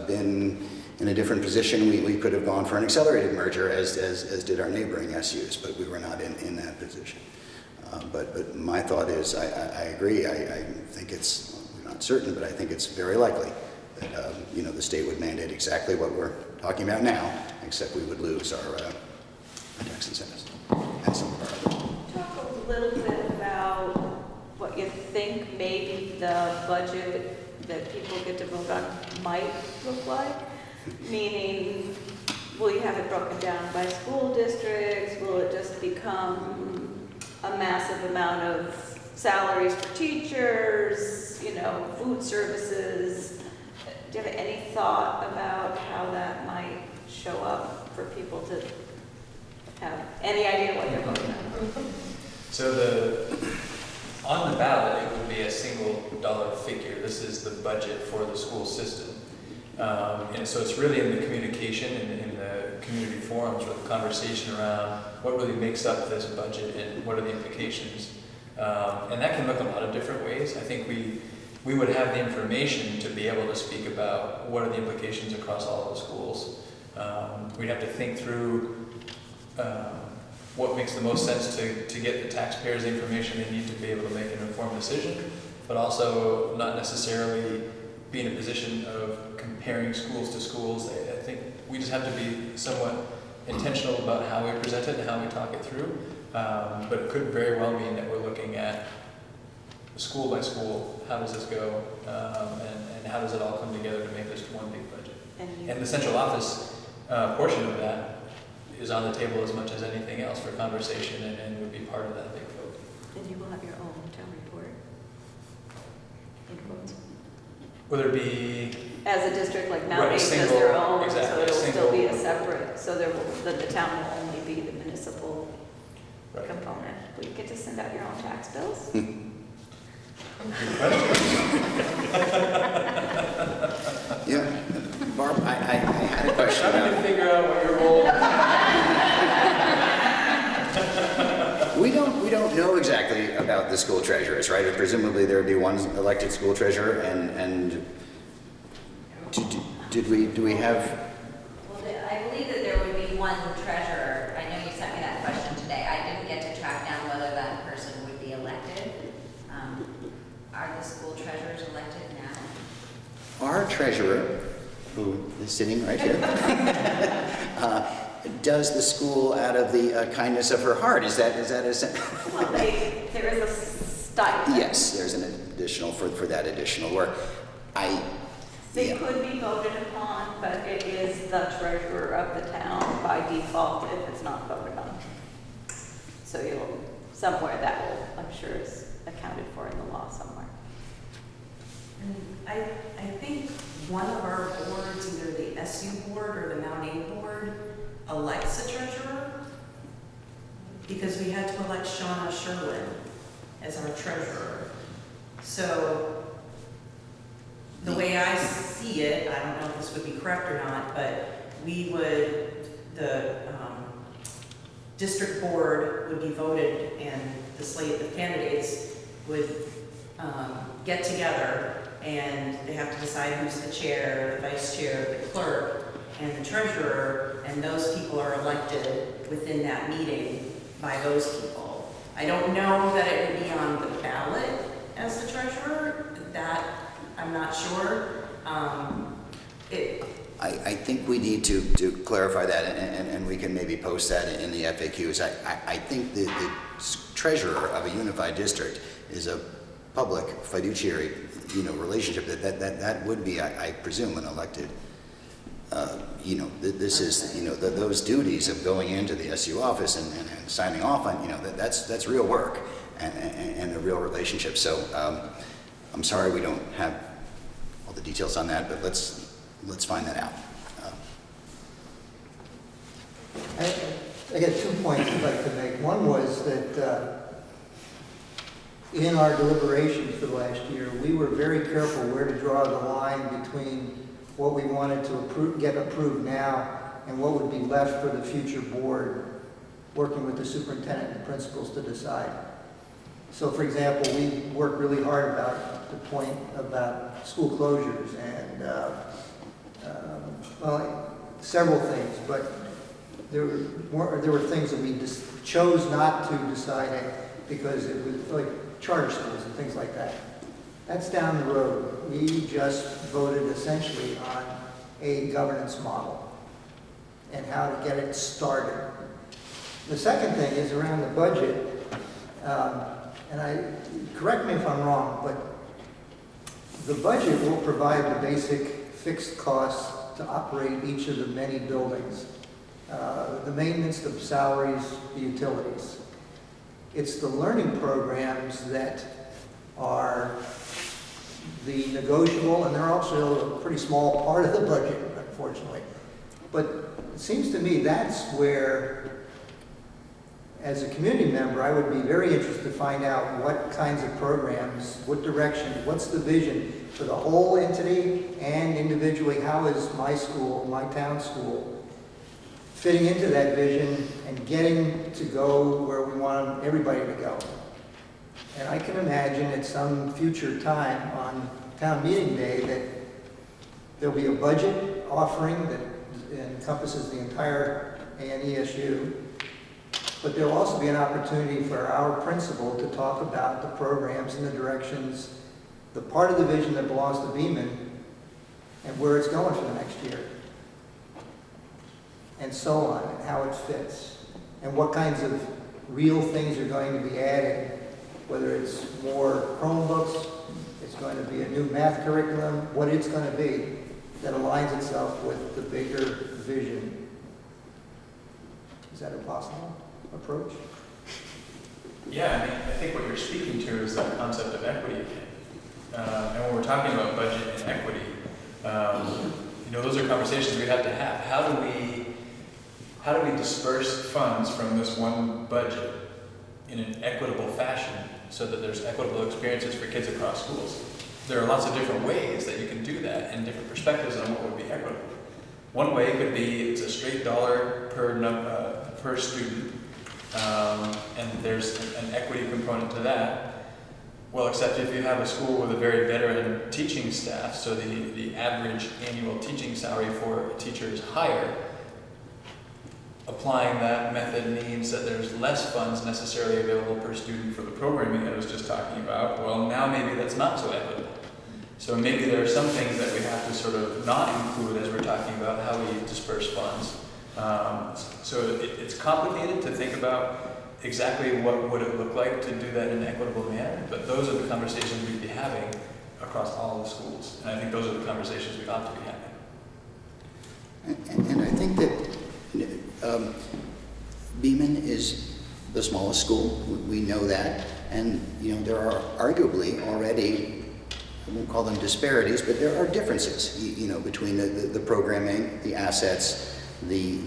been in a different position, we could have gone for an accelerated merger, as did our neighboring SUs, but we were not in that position. But my thought is, I agree. I think it's, I'm not certain, but I think it's very likely that you know, the state would mandate exactly what we're talking about now, except we would lose our tax incentives and some of our others. Talk a little bit about what you think maybe the budget that people get to vote on might look like, meaning, will you have it broken down by school districts? Will it just become a massive amount of salaries for teachers, you know, food services? Do you have any thought about how that might show up for people to have any idea what they're voting on? So on the ballot, it would be a single dollar figure. This is the budget for the school system. And so it's really in the communication and in the community forums with the conversation around what really makes up this budget and what are the implications. And that can look a lot of different ways. I think we would have the information to be able to speak about what are the implications across all of the schools. We'd have to think through what makes the most sense to get the taxpayers the information they need to be able to make an informed decision, but also not necessarily be in a position of comparing schools to schools. I think we just have to be somewhat intentional about how we present it and how we talk it through. But it could very well mean that we're looking at school by school, how does this go, and how does it all come together to make this one big budget. And the central office portion of that is on the table as much as anything else for conversation and would be part of that big vote. And you will have your own town report. In quotes. Will there be... As a district like Mount Right, Aish does single- their own, exactly, so it'll single- still be a separate, so the town will only be the municipal Right. component. Will you get to send out your own tax bills? Good question. Yeah, Barb, I had a question I'm trying about, to figure out what your role... we don't know exactly about the school treasurers, right? Or presumably there would be one elected school treasurer, and do we have? Well, I believe that there would be one treasurer. I know you sent me that question today. I didn't get to track down whether that person would be elected. Are the school treasurers elected now? Our treasurer, who is sitting right here, does the school out of the kindness of her heart. Is that a... Well, there is a stipend. Yes, there's an additional, for that additional work. They Yeah. could be voted upon, but it is the treasurer of the town by default if it's not voted on. So somewhere that will, I'm sure, is accounted for in the law somewhere. And I think one of our boards, either the SU board or the Mount Aish board, elects a treasurer, because we had to elect Shauna Sherlin as our treasurer. So the way I see it, I don't know if this would be correct or not, but the district board would be voted, and the slate of candidates would get together, and they have to decide who's the chair, the vice chair, the clerk, and the treasurer, and those people are elected within that meeting by those people. I don't know that it would be on the ballot as the treasurer. That I'm not sure. I think we need to clarify that, and we can maybe post that in the FAQs. I think the treasurer of a unified district is a public fiduciary, relationship that would be, I presume, an elected you know, this is, you know, those duties of going into the SU office and signing off on, you know, that's real work and a real relationship. So I'm sorry we don't have all the details on that, but let's find that out. I got 2 points I'd like to make. One was that in our deliberations for last year, we were very careful where to draw the line between what we wanted to get approved now and what would be left for the future board, working with the superintendent and principals to decide. So, for example, we worked really hard about the point about school closures and, well, several things, but there were things that we just chose not to decide because it was like charter schools and things like that. That's down the road. We just voted essentially on a governance model and how to get it started. The second thing is around the budget, and correct me if I'm wrong, but the budget will provide the basic fixed costs to operate each of the many buildings. The maintenance, the salaries, the utilities. It's the learning programs that are the negotiable, and they're also a pretty small part of the budget, unfortunately. But it seems to me that's where, as a community member, I would be very interested to find out what kinds of programs, what direction, what's the vision for the whole entity and individually, how is my school, my town school, fitting into that vision and getting to go where we want everybody to go. And I can imagine at some future time on town meeting day that there'll be a budget offering that encompasses the entire ANESU, but there'll also be an opportunity for our principal to talk about the programs and the directions, the part of the vision that belongs to Beaman and where it's going for the next year, and so on, and how it fits, and what kinds of real things are going to be added, whether it's more Chromebooks, it's going to be a new math curriculum, what it's going to be that aligns itself with the bigger vision. Is that a possible approach? Yeah, I mean, I think what you're speaking to is the concept of equity again. And when we're talking about budget and equity, you know, those are conversations we have to have. How do we disperse funds from this one budget in an equitable fashion so that there's equitable experiences for kids across schools? There are lots of different ways that you can do that and different perspectives on what would be equitable. One way could be it's a straight dollar per student, and there's an equity component to that. Well, except if you have a school with a very veteran teaching staff, so the average annual teaching salary for a teacher is higher, applying that method means that there's less funds necessarily available per student for the programming I was just talking about. Well, now maybe that's not so equitable. So maybe there are some things that we have to sort of not include as we're talking about how we disperse funds. So it's complicated to think about exactly what would it look like to do that in an equitable manner, but those are the conversations we'd be having across all the schools. And I think those are the conversations we ought to be having. And I think that Beaman is the smallest school. We know that, and you know there are arguably already, I won't call them disparities, but there are differences. You know, between the programming, the assets, the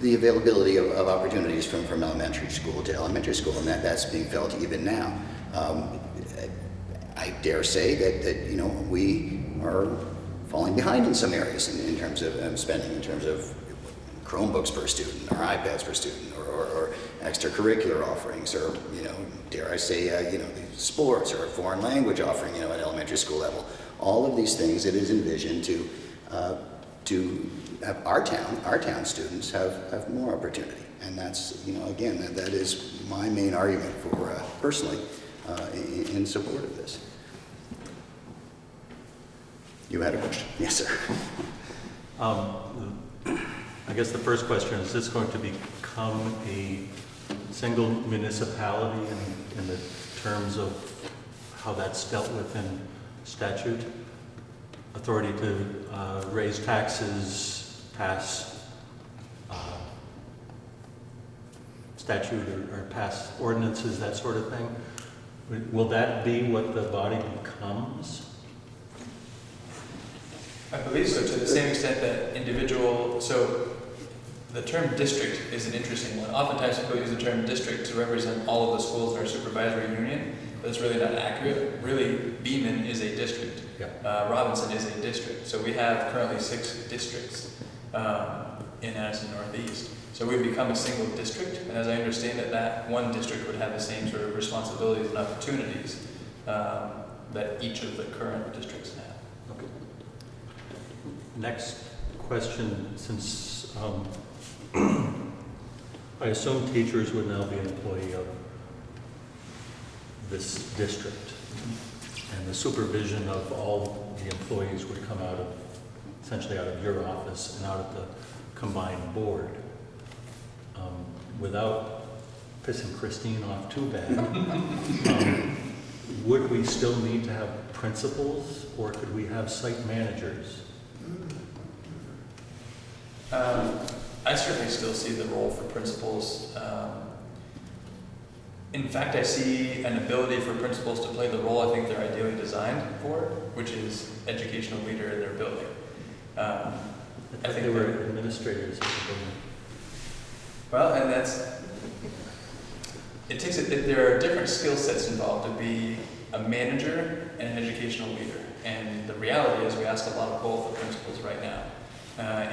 availability of opportunities from elementary school to elementary school, and that's being felt even now. I dare say that you know we are falling behind in some areas in terms of spending, in terms of Chromebooks per student, or iPads per student, or extracurricular offerings, or you know, dare I say, you know, the sports or a foreign language offering, you know, at elementary school level. All of these things it is envisioned to have our town students have more opportunity, and that's, you know, again, that is my main argument for personally in support of this. You had a question? Yes, sir. I guess the first question, is this going to become a single municipality in the terms of how that's dealt with in statute? authority to raise taxes, pass statute or pass ordinances, that sort of thing. Will that be what the body becomes? I believe so, to the same extent that individual, so the term district is an interesting one. Oftentimes people use the term district to represent all of the schools in our supervisory union, but it's really not accurate. Really, Beeman is a district. Yeah. Robinson is a district. So we have currently 6 districts in Addison Northeast. So we've become a single district, and as I understand it, that one district would have the same sort of responsibilities and opportunities that each of the current districts have. Okay. Next question, since I assume teachers would now be an employee of this district, and the supervision of all the employees would come out of, essentially out of your office and out of the combined board. Without pissing Christine off too bad, would we still need to have principals, or could we have site managers? I certainly still see the role for principals. In fact, I see an ability for principals to play the role I think they're ideally designed for, which is educational leader in their building. I think they were administrators of the building. Well, and there are different skill sets involved to be a manager and an educational leader. And the reality is we ask a lot of both the principals right now,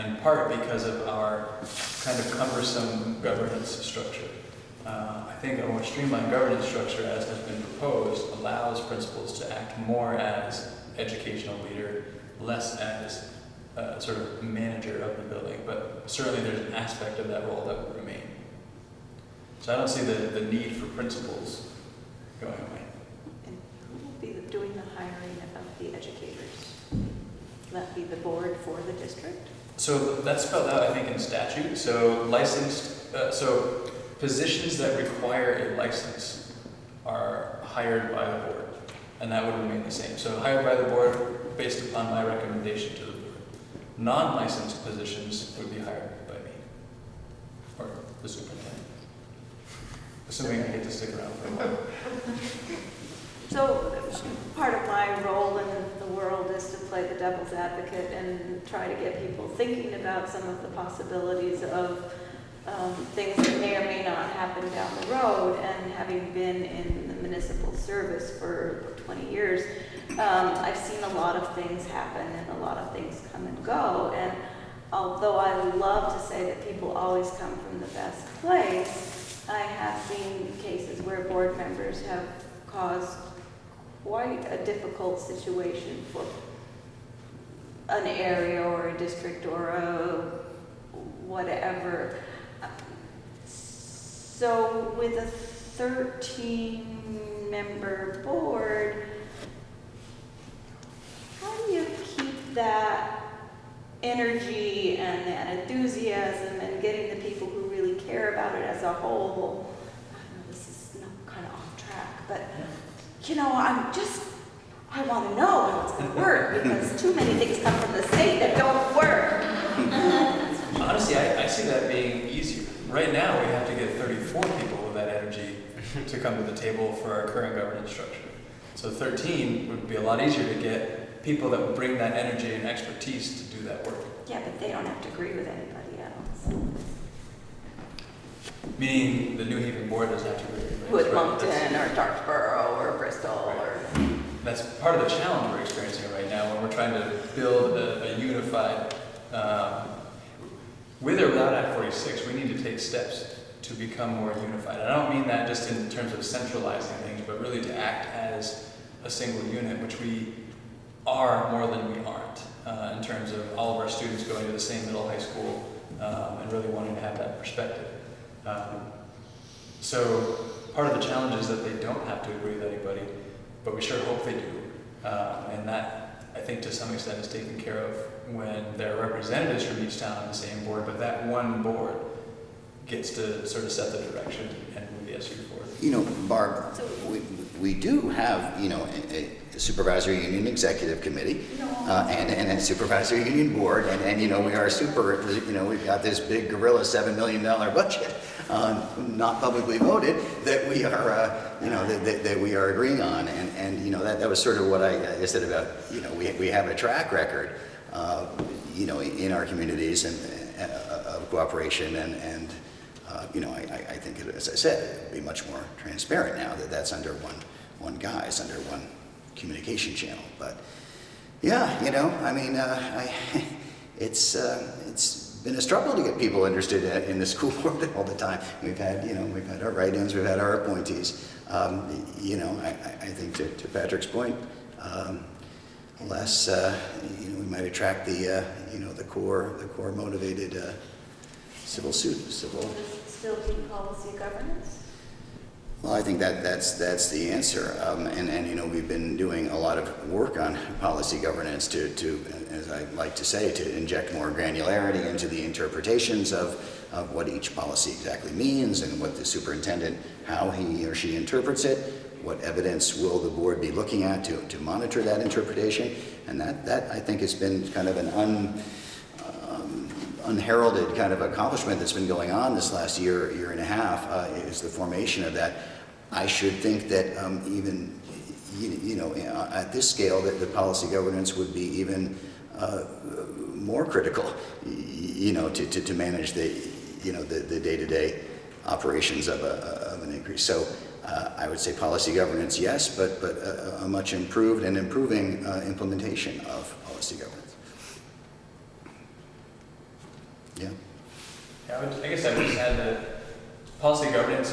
in part because of our kind of cumbersome governance structure. I think a more streamlined governance structure, as has been proposed, allows principals to act more as educational leader, less as sort of manager of the building, but certainly there's an aspect of that role that will remain. So I don't see the need for principals going away. And who will be doing the hiring of the educators? Will that be the board for the district? So that's spelled out, I think, in statute. So licensed, so positions that require a license are hired by the board, and that would remain the same. So hired by the board based upon my recommendation to the board. Non-licensed positions would be hired by me, or the superintendent, assuming I get to stick around for a while. So part of my role in the world is to play the devil's advocate and try to get people thinking about some of the possibilities of things that may or may not happen down the road. And having been in the municipal service for 20 years, I've seen a lot of things happen and a lot of things come and go. And although I love to say that people always come from the best place, I have seen cases where board members have caused quite a difficult situation for an area or a district or a whatever. So with a 13-member board, how do you keep that energy and that enthusiasm and getting the people who really care about it as a whole? I know this is kind of off track, but you know, I want to know how it's going to work because too many things come from the state that don't work. Honestly, I see that being easier. Right now, we have to get 34 people with that energy to come to the table for our current governance structure. So 13 would be a lot easier to get people that would bring that energy and expertise to do that work. Yeah, but they don't have to agree with anybody else. Meaning the New Haven board doesn't have to agree with With us, right? Moncton or Darksboro or Bristol or... That's part of the challenge we're experiencing right now when we're trying to build a unified, with or without Act 46, we need to take steps to become more unified. And I don't mean that just in terms of centralizing things, but really to act as a single unit, which we are more than we aren't, in terms of all of our students going to the same middle high school and really wanting to have that perspective. So part of the challenge is that they don't have to agree with anybody, but we sure hope they do. And that, I think, to some extent is taken care of when there are representatives from each town on the same board, but that one board gets to sort of set the direction and move the SU forward. You know, Barb, we do have, you know, a supervisory union executive committee and a supervisory union board, and you know, we are super, you know, we've got this big gorilla $7 million budget, not publicly voted, that we are, you know, that we are agreeing on, and you know, that was sort of what I said about, you know, we have a track record, you know, in our communities and of cooperation, and you know, I think, as I said, it would be much more transparent now that that's under one guise, under one communication channel. But yeah, you know, I mean, it's been a struggle to get people interested in the school board all the time. We've had, you know, we've had our write-ins, we've had our appointees. You know, I think to Patrick's point, less, you know, we might attract the, you know, the core motivated civil. Still be policy governance? Well, I think that's the answer, and you know, we've been doing a lot of work on policy governance to as I like to say, to inject more granularity into the interpretations of what each policy exactly means, and what the superintendent, how he or she interprets it, what evidence will the board be looking at to monitor that interpretation, and that I think has been kind of an unheralded kind of accomplishment that's been going on this last year and a half, is the formation of that. I should think that even, you know, at this scale, that the policy governance would be even more critical, you know, to manage the, you know, the day-to-day operations of an increase. So I would say policy governance, yes, but a much improved and improving implementation of policy governance. Yeah. Yeah, I guess I would just add that policy governance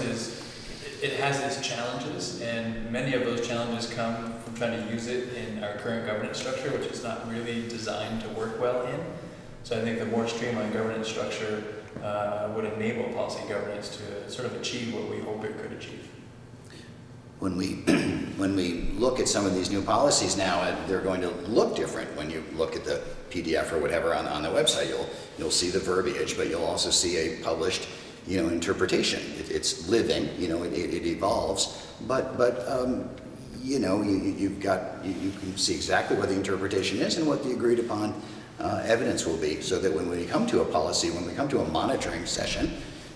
it has its challenges, and many of those challenges come from trying to use it in our current governance structure, which is not really designed to work well in. So I think the more streamlined governance structure would enable policy governance to sort of achieve what we hope it could achieve. When we look at some of these new policies now, they're going to look different. When you look at the PDF or whatever on the website, you'll see the verbiage, but you'll also see a published, you know, interpretation. It's living, you know, it evolves, but you know, you can see exactly what the interpretation is and what the agreed upon evidence will be, so that when we come to a policy, when we come to a monitoring session,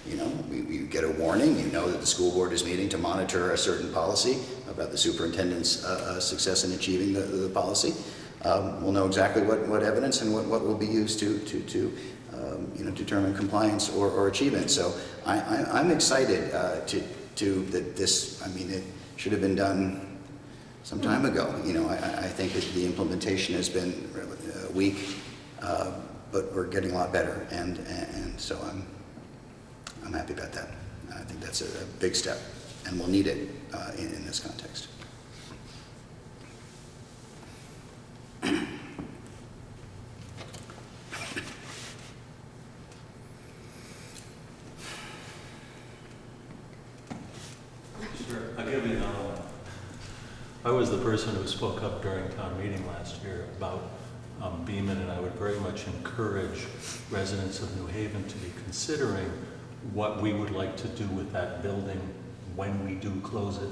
you know, you get a warning, you know that the school board is meeting to monitor a certain policy about the superintendent's success in achieving the policy. We'll know exactly what evidence and what will be used to you know, determine compliance or achievement. So I'm excited that this, I mean, it should have been done some time ago. You know, I think that the implementation has been weak, but we're getting a lot better, and so I'm happy about that. I think that's a big step, and we'll need it in this context. Sure, I'll give you another one. I was the person who spoke up during town meeting last year about Beaman, and I would very much encourage residents of New Haven to be considering what we would like to do with that building when we do close it.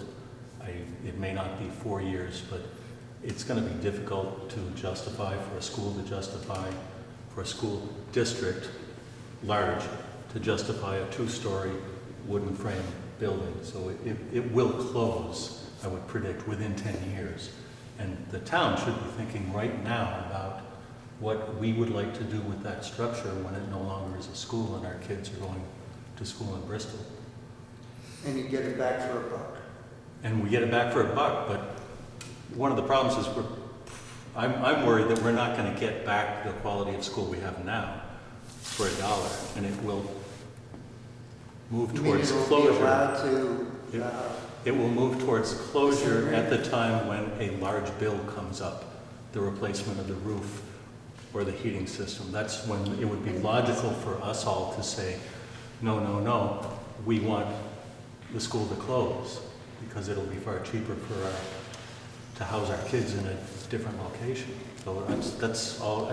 It may not be 4 years, but it's going to be difficult to justify, for a school to justify, for a school district, large, to justify a 2-story wooden frame building. So it will close, I would predict, within 10 years. And the town should be thinking right now about what we would like to do with that structure when it no longer is a school and our kids are going to school in Bristol. And you get it back for $1. And we get it back for $1, but one of the problems is I'm worried that we're not going to get back the quality of school we have now for $1, and it will move towards closure. It will move towards closure at the time when a large bill comes up, the replacement of the roof or the heating system. That's when it would be logical for us all to say, no, we want the school to close, because it'll be far cheaper to house our kids in a different location. So that's all.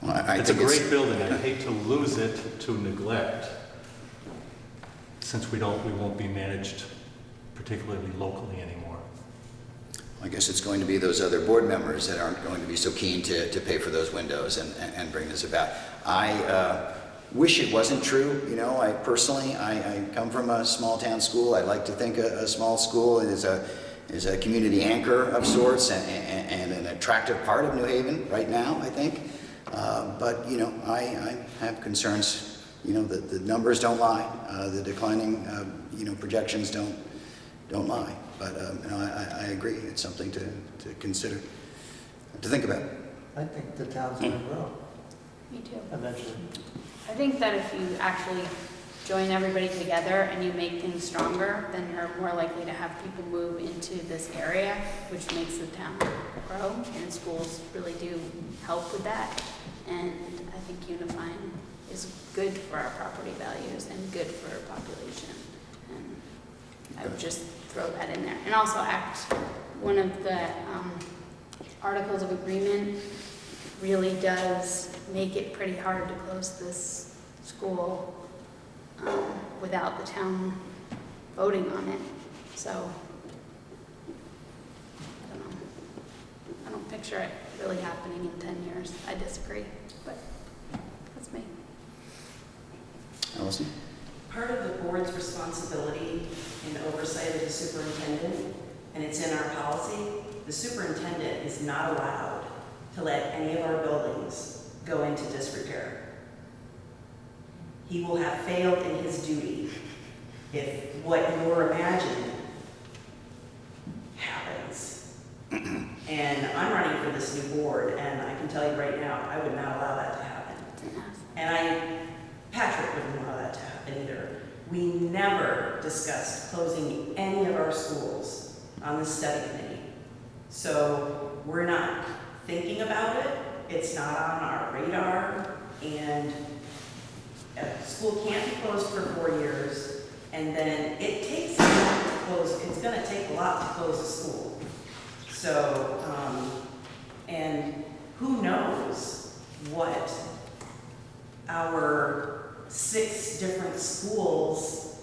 It's a great building. I hate to lose it to neglect, since we won't be managed particularly locally anymore. I guess it's going to be those other board members that aren't going to be so keen to pay for those windows and bring this about. I wish it wasn't true. You know, I personally come from a small town school. I like to think a small school is a community anchor of sorts and an attractive part of New Haven right now, I think. But, you know, I have concerns. You know, the numbers don't lie. The declining, you know, projections don't lie. But you know, I agree. It's something to consider, to think about. I think the town's going to grow Me too. eventually. I think that if you actually join everybody together and you make things stronger, then you're more likely to have people move into this area, which makes the town grow, and schools really do help with that. And I think unifying is good for our property values and good for our population. And I would just throw that in there. And also one of the articles of agreement really does make it pretty hard to close this school without the town voting on it. So, I don't know. I don't picture it really happening in 10 years. I disagree, but that's me. Allison? Part of the board's responsibility in oversight of the superintendent, and it's in our policy, the superintendent is not allowed to let any of our buildings go into disrepair. He will have failed in his duty if what you're imagining happens. And I'm running for this new board, and I can tell you right now, I would not allow that to happen. And Patrick wouldn't allow that to happen either. We never discussed closing any of our schools on the study committee. So we're not thinking about it. It's not on our radar. And a school can't be closed for 4 years. And then it takes a lot to close. It's going to take a lot to close a school. So, and who knows what our 6 different schools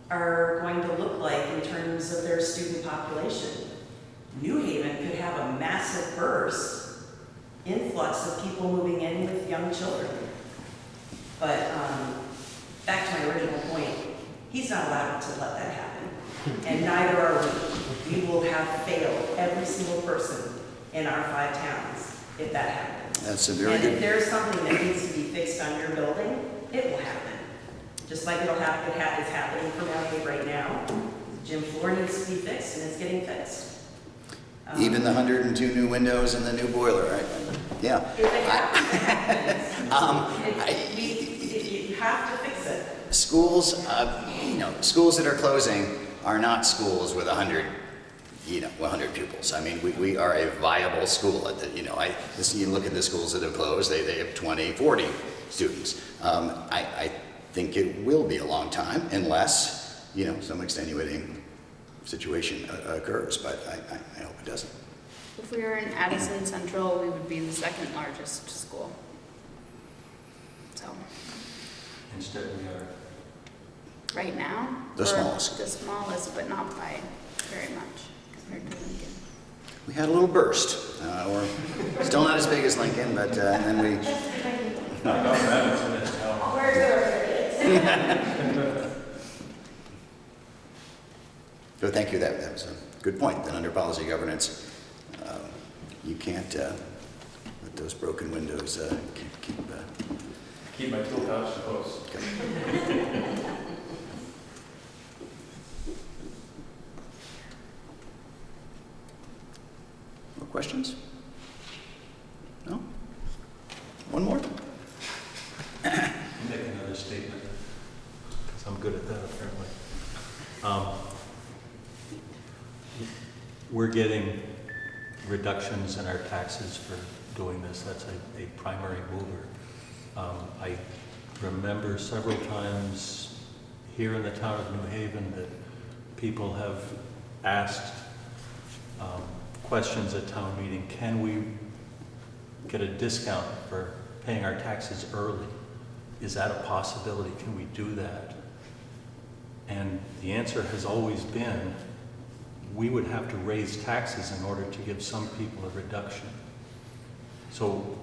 are going to look like in terms of their student population. New Haven could have a massive burst, influx of people moving in with young children. But back to my original point, he's not allowed to let that happen. And neither are we. We will have failed every single person in our 5 towns if that happens. That's a very And good. if there's something that needs to be fixed on your building, it will happen. Just like it'll happen, it's happening for Mount right now. The gym floor needs to be fixed, and it's getting fixed. Even the 102 new windows and the new boiler, right? Yeah. If it happens, you have to fix it. Schools, you know, schools that are closing are not schools with 100 pupils. I mean, we are a viable school. At the, you know, you look at the schools that have closed, they have 20, 40 students. I think it will be a long time unless, you know, some extenuating situation occurs, but I hope it doesn't. If we were in Addison Central, we would be the 2nd largest school. So, Instead, we are. right now? The we're smallest. The smallest, but not by very much compared to Lincoln. We had a little burst. We're still not as big as Lincoln, but and then we. So thank you. That was a good point. That under policy governance, you can't let those broken windows Keep my tool pouch close. More questions? No? One more? Make another statement, because I'm good at that apparently. We're getting reductions in our taxes for doing this. That's a primary mover. I remember several times here in the town of New Haven that people have asked questions at town meeting. Can we get a discount for paying our taxes early? Is that a possibility? Can we do that? And the answer has always been, we would have to raise taxes in order to give some people a reduction. So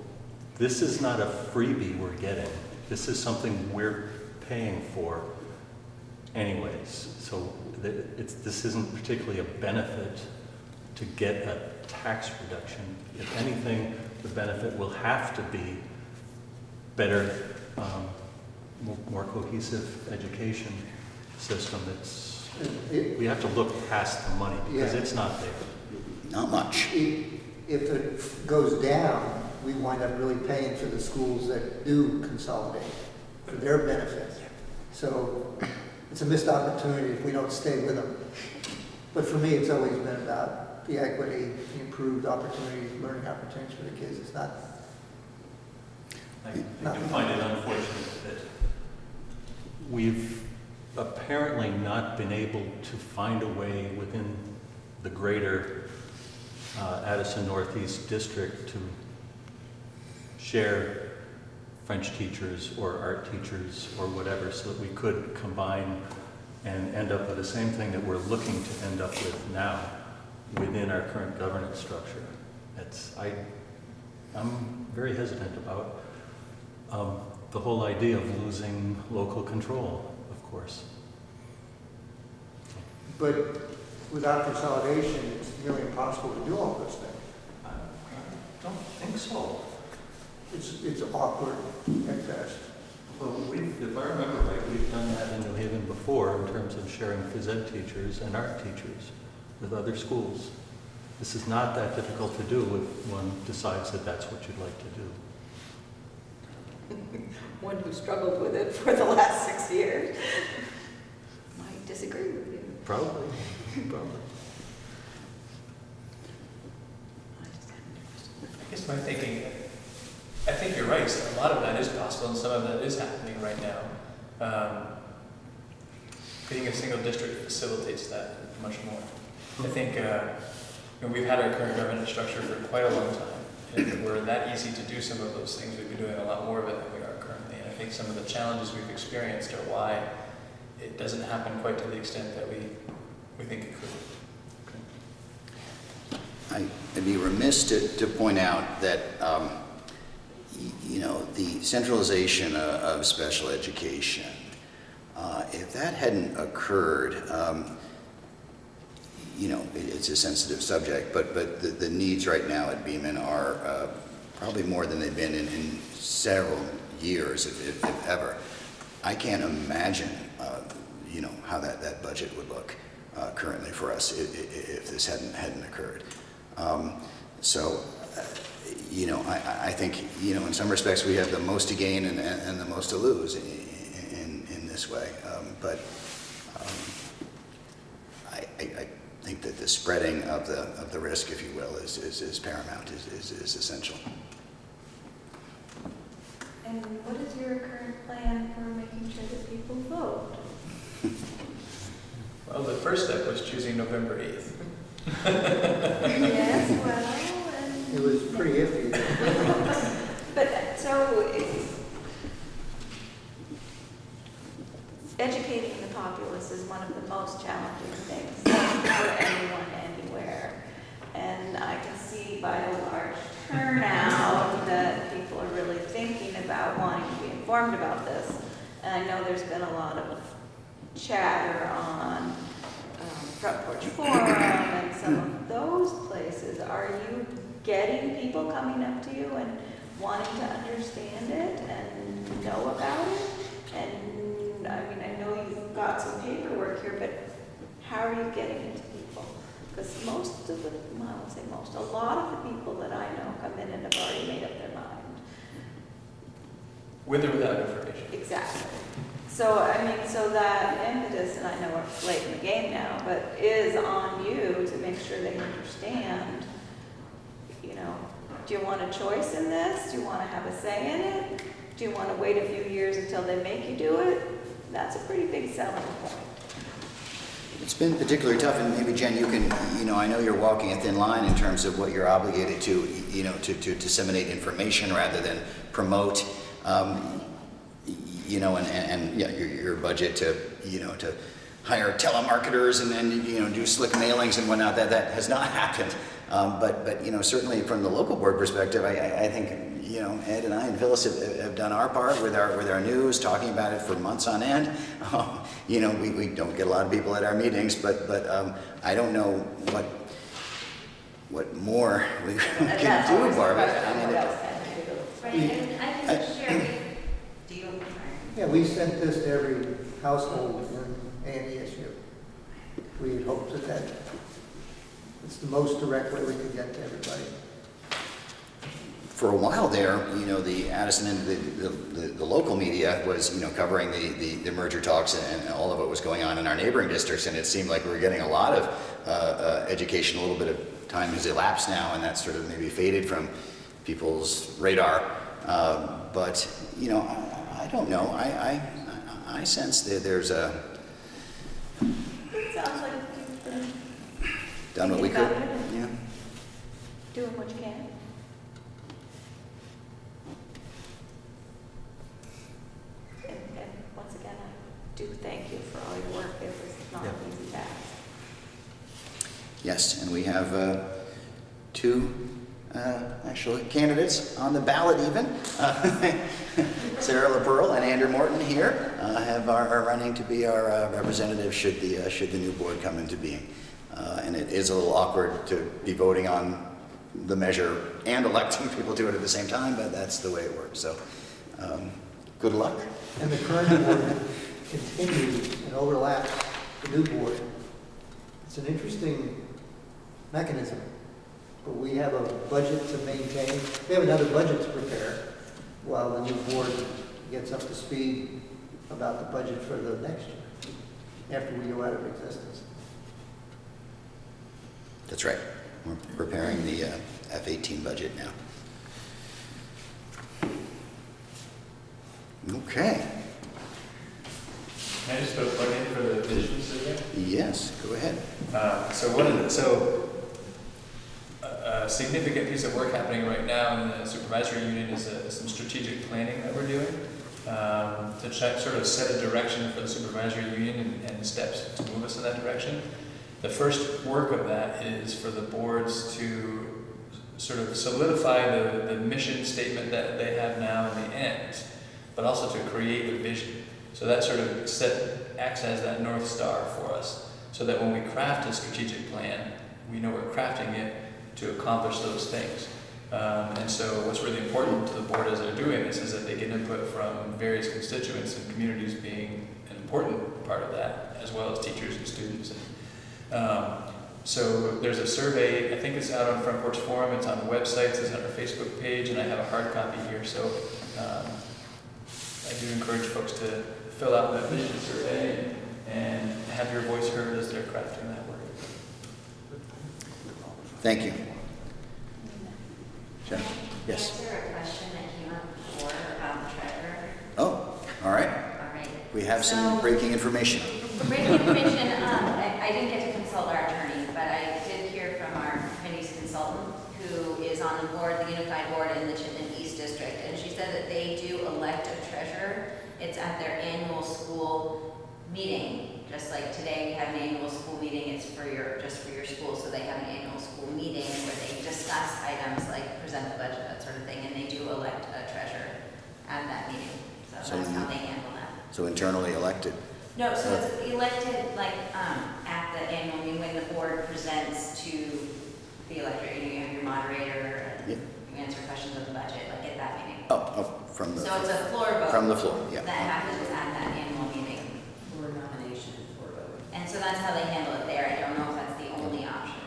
this is not a freebie we're getting. This is something we're paying for anyways. So this isn't particularly a benefit to get a tax reduction. If anything, the benefit will have to be better, more cohesive education system. We have to look past the money because it's not there. Not much. If it goes down, we wind up really paying for the schools that do consolidate for their benefit. So it's a missed opportunity if we don't stay with them. But for me, it's always been about the equity, the improved opportunities, learning opportunities for the kids. It's not. I do find it unfortunate that we've apparently not been able to find a way within the greater Addison Northeast District to share French teachers or art teachers or whatever, so that we could combine and end up with the same thing that we're looking to end up with now within our current governance structure. I'm very hesitant about the whole idea of losing local control, of course. But without consolidation, it's nearly impossible to do all those things. I don't think so. It's awkward at best. Well, if I remember right, we've done that in New Haven before in terms of sharing phys ed teachers and art teachers with other schools. This is not that difficult to do if one decides that that's what you'd like to do. One who struggled with it for the last 6 years might disagree with you. Probably. I guess my thinking, I think you're right, so a lot of that is possible and some of that is happening right now. Being a single district facilitates that much more. I think we've had our current governance structure for quite a long time. And if it were that easy to do some of those things, we'd be doing a lot more of it than we are currently. And I think some of the challenges we've experienced are why it doesn't happen quite to the extent that we think it could. I'd be remiss to point out that, the centralization of special education, if that hadn't occurred, it's a sensitive subject, but the needs right now at Beaman are probably more than they've been in several years, if ever. I can't imagine, how that budget would look currently for us if this hadn't occurred. I think, in some respects we have the most to gain and the most to lose in this way. I think that the spreading of the risk, if you will, is paramount, is essential. And what is your current plan for making sure that people vote? Well, the first step was choosing November 8th. Yes, well, and... It was pretty iffy. But, so, educating the populace is one of the most challenging things for anyone, anywhere. And I can see by a large turnout that people are really thinking about wanting to be informed about this. And I know there's been a lot of chatter on Front Porch Forum and some of those places. Are you getting people coming up to you and wanting to understand it and know about it? And I know you've got some paperwork here, but how are you getting it to people? Because most of the, well, I won't say most, a lot of the people that I know come in and have already made up their mind. With or without information. Exactly. So, so that impetus, and I know we're late in the game now, but is on you to make sure they understand, do you want a choice in this? Do you want to have a say in it? Do you want to wait a few years until they make you do it? That's a pretty big selling point. It's been particularly tough, and maybe Jen, you can, I know you're walking a thin line in terms of what you're obligated to, to disseminate information rather than promote, and your budget to hire telemarketers and then, you know, do slick mailings and whatnot. That has not happened. But you know, certainly from the local board perspective, I think, you know, Ed and I and Phyllis have done our part with our news, talking about it for months on end. You know, we don't get a lot of people at our meetings, but I don't know what more we can do, Barbara. I mean, Right, and I can share, do you, sorry. Yeah, we sent this to every household in ANESU. We had hoped that it's the most direct way we could get to everybody. For a while there, you know, the Addison and the local media was, you know, covering the merger talks and all of what was going on in our neighboring districts, and it seemed like we were getting a lot of education. A little bit of time has elapsed now, and that's sort of maybe faded from people's radar. But you know, I don't know. I sense that there's a Sounds like you've been done what we could. Yeah. doing what you can. And once again, I do thank you for all your work. It was not an easy task. Yes, and we have two actually candidates on the ballot even. Sarah LaPearl and Andrew Morton here are running to be our representatives should the new board come into being. And it is a little awkward to be voting on the measure and electing people to it at the same time, but that's the way it works. So good luck. And the current board continues and overlaps the new board. It's an interesting mechanism, but we have a budget to maintain. We have another budget to prepare while the new board gets up to speed about the budget for the next year, after we go out of existence. That's right. We're preparing the F-18 budget now. Okay. Can I just put a plug in for the vision survey? Yes, go ahead. A significant piece of work happening right now in the supervisory unit is some strategic planning that we're doing to sort of set a direction for the supervisory union and steps to move us in that direction. The first work of that is for the boards to sort of solidify the mission statement that they have now in the ends, but also to create a vision. So that sort of acts as that North Star for us, so that when we craft a strategic plan, we know we're crafting it to accomplish those things. And so what's really important to the board as they're doing this is that they get input from various constituents, and communities being an important part of that, as well as teachers and students. So there's a survey, I think it's out on Front Porch Forum, it's on the websites, it's on our Facebook page, and I have a hard copy here. So I do encourage folks to fill out that vision survey and have your voice heard as they're crafting that work. Thank you. Jen? Yes. Is there a question that came up before about the treasurer? Oh, all right. All right. We have some breaking information. For breaking information, I didn't get to consult our attorney, but I did hear from our committee's consultant, who is on the board, the Unified Board in the Chittenden East District, and she said that they do elect a treasurer. It's at their annual school meeting. Just like today we have an annual school meeting, it's just for your school, so they have an annual school meeting where they discuss items like present the budget, that sort of thing, and they do elect a treasurer at that meeting. So that's how they handle that. So internally elected. No, so it's elected like at the annual meeting when the board presents to the electorate. You have your moderator, and you answer questions of the budget, like at that meeting. Oh, from the So it's a floor vote. from the floor, yeah. That happens at that annual meeting. For nomination for a vote. And so that's how they handle it there. I don't know if that's the only option.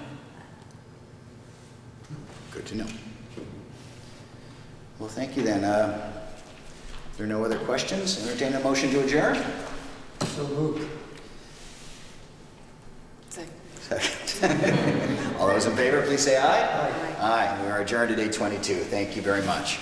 Good to know. Well, thank you then. If there are no other questions, entertain a motion to adjourn. So moved. Second. All those in favor, please say aye. Aye. Aye. We are adjourned at 8:22. Thank you very much.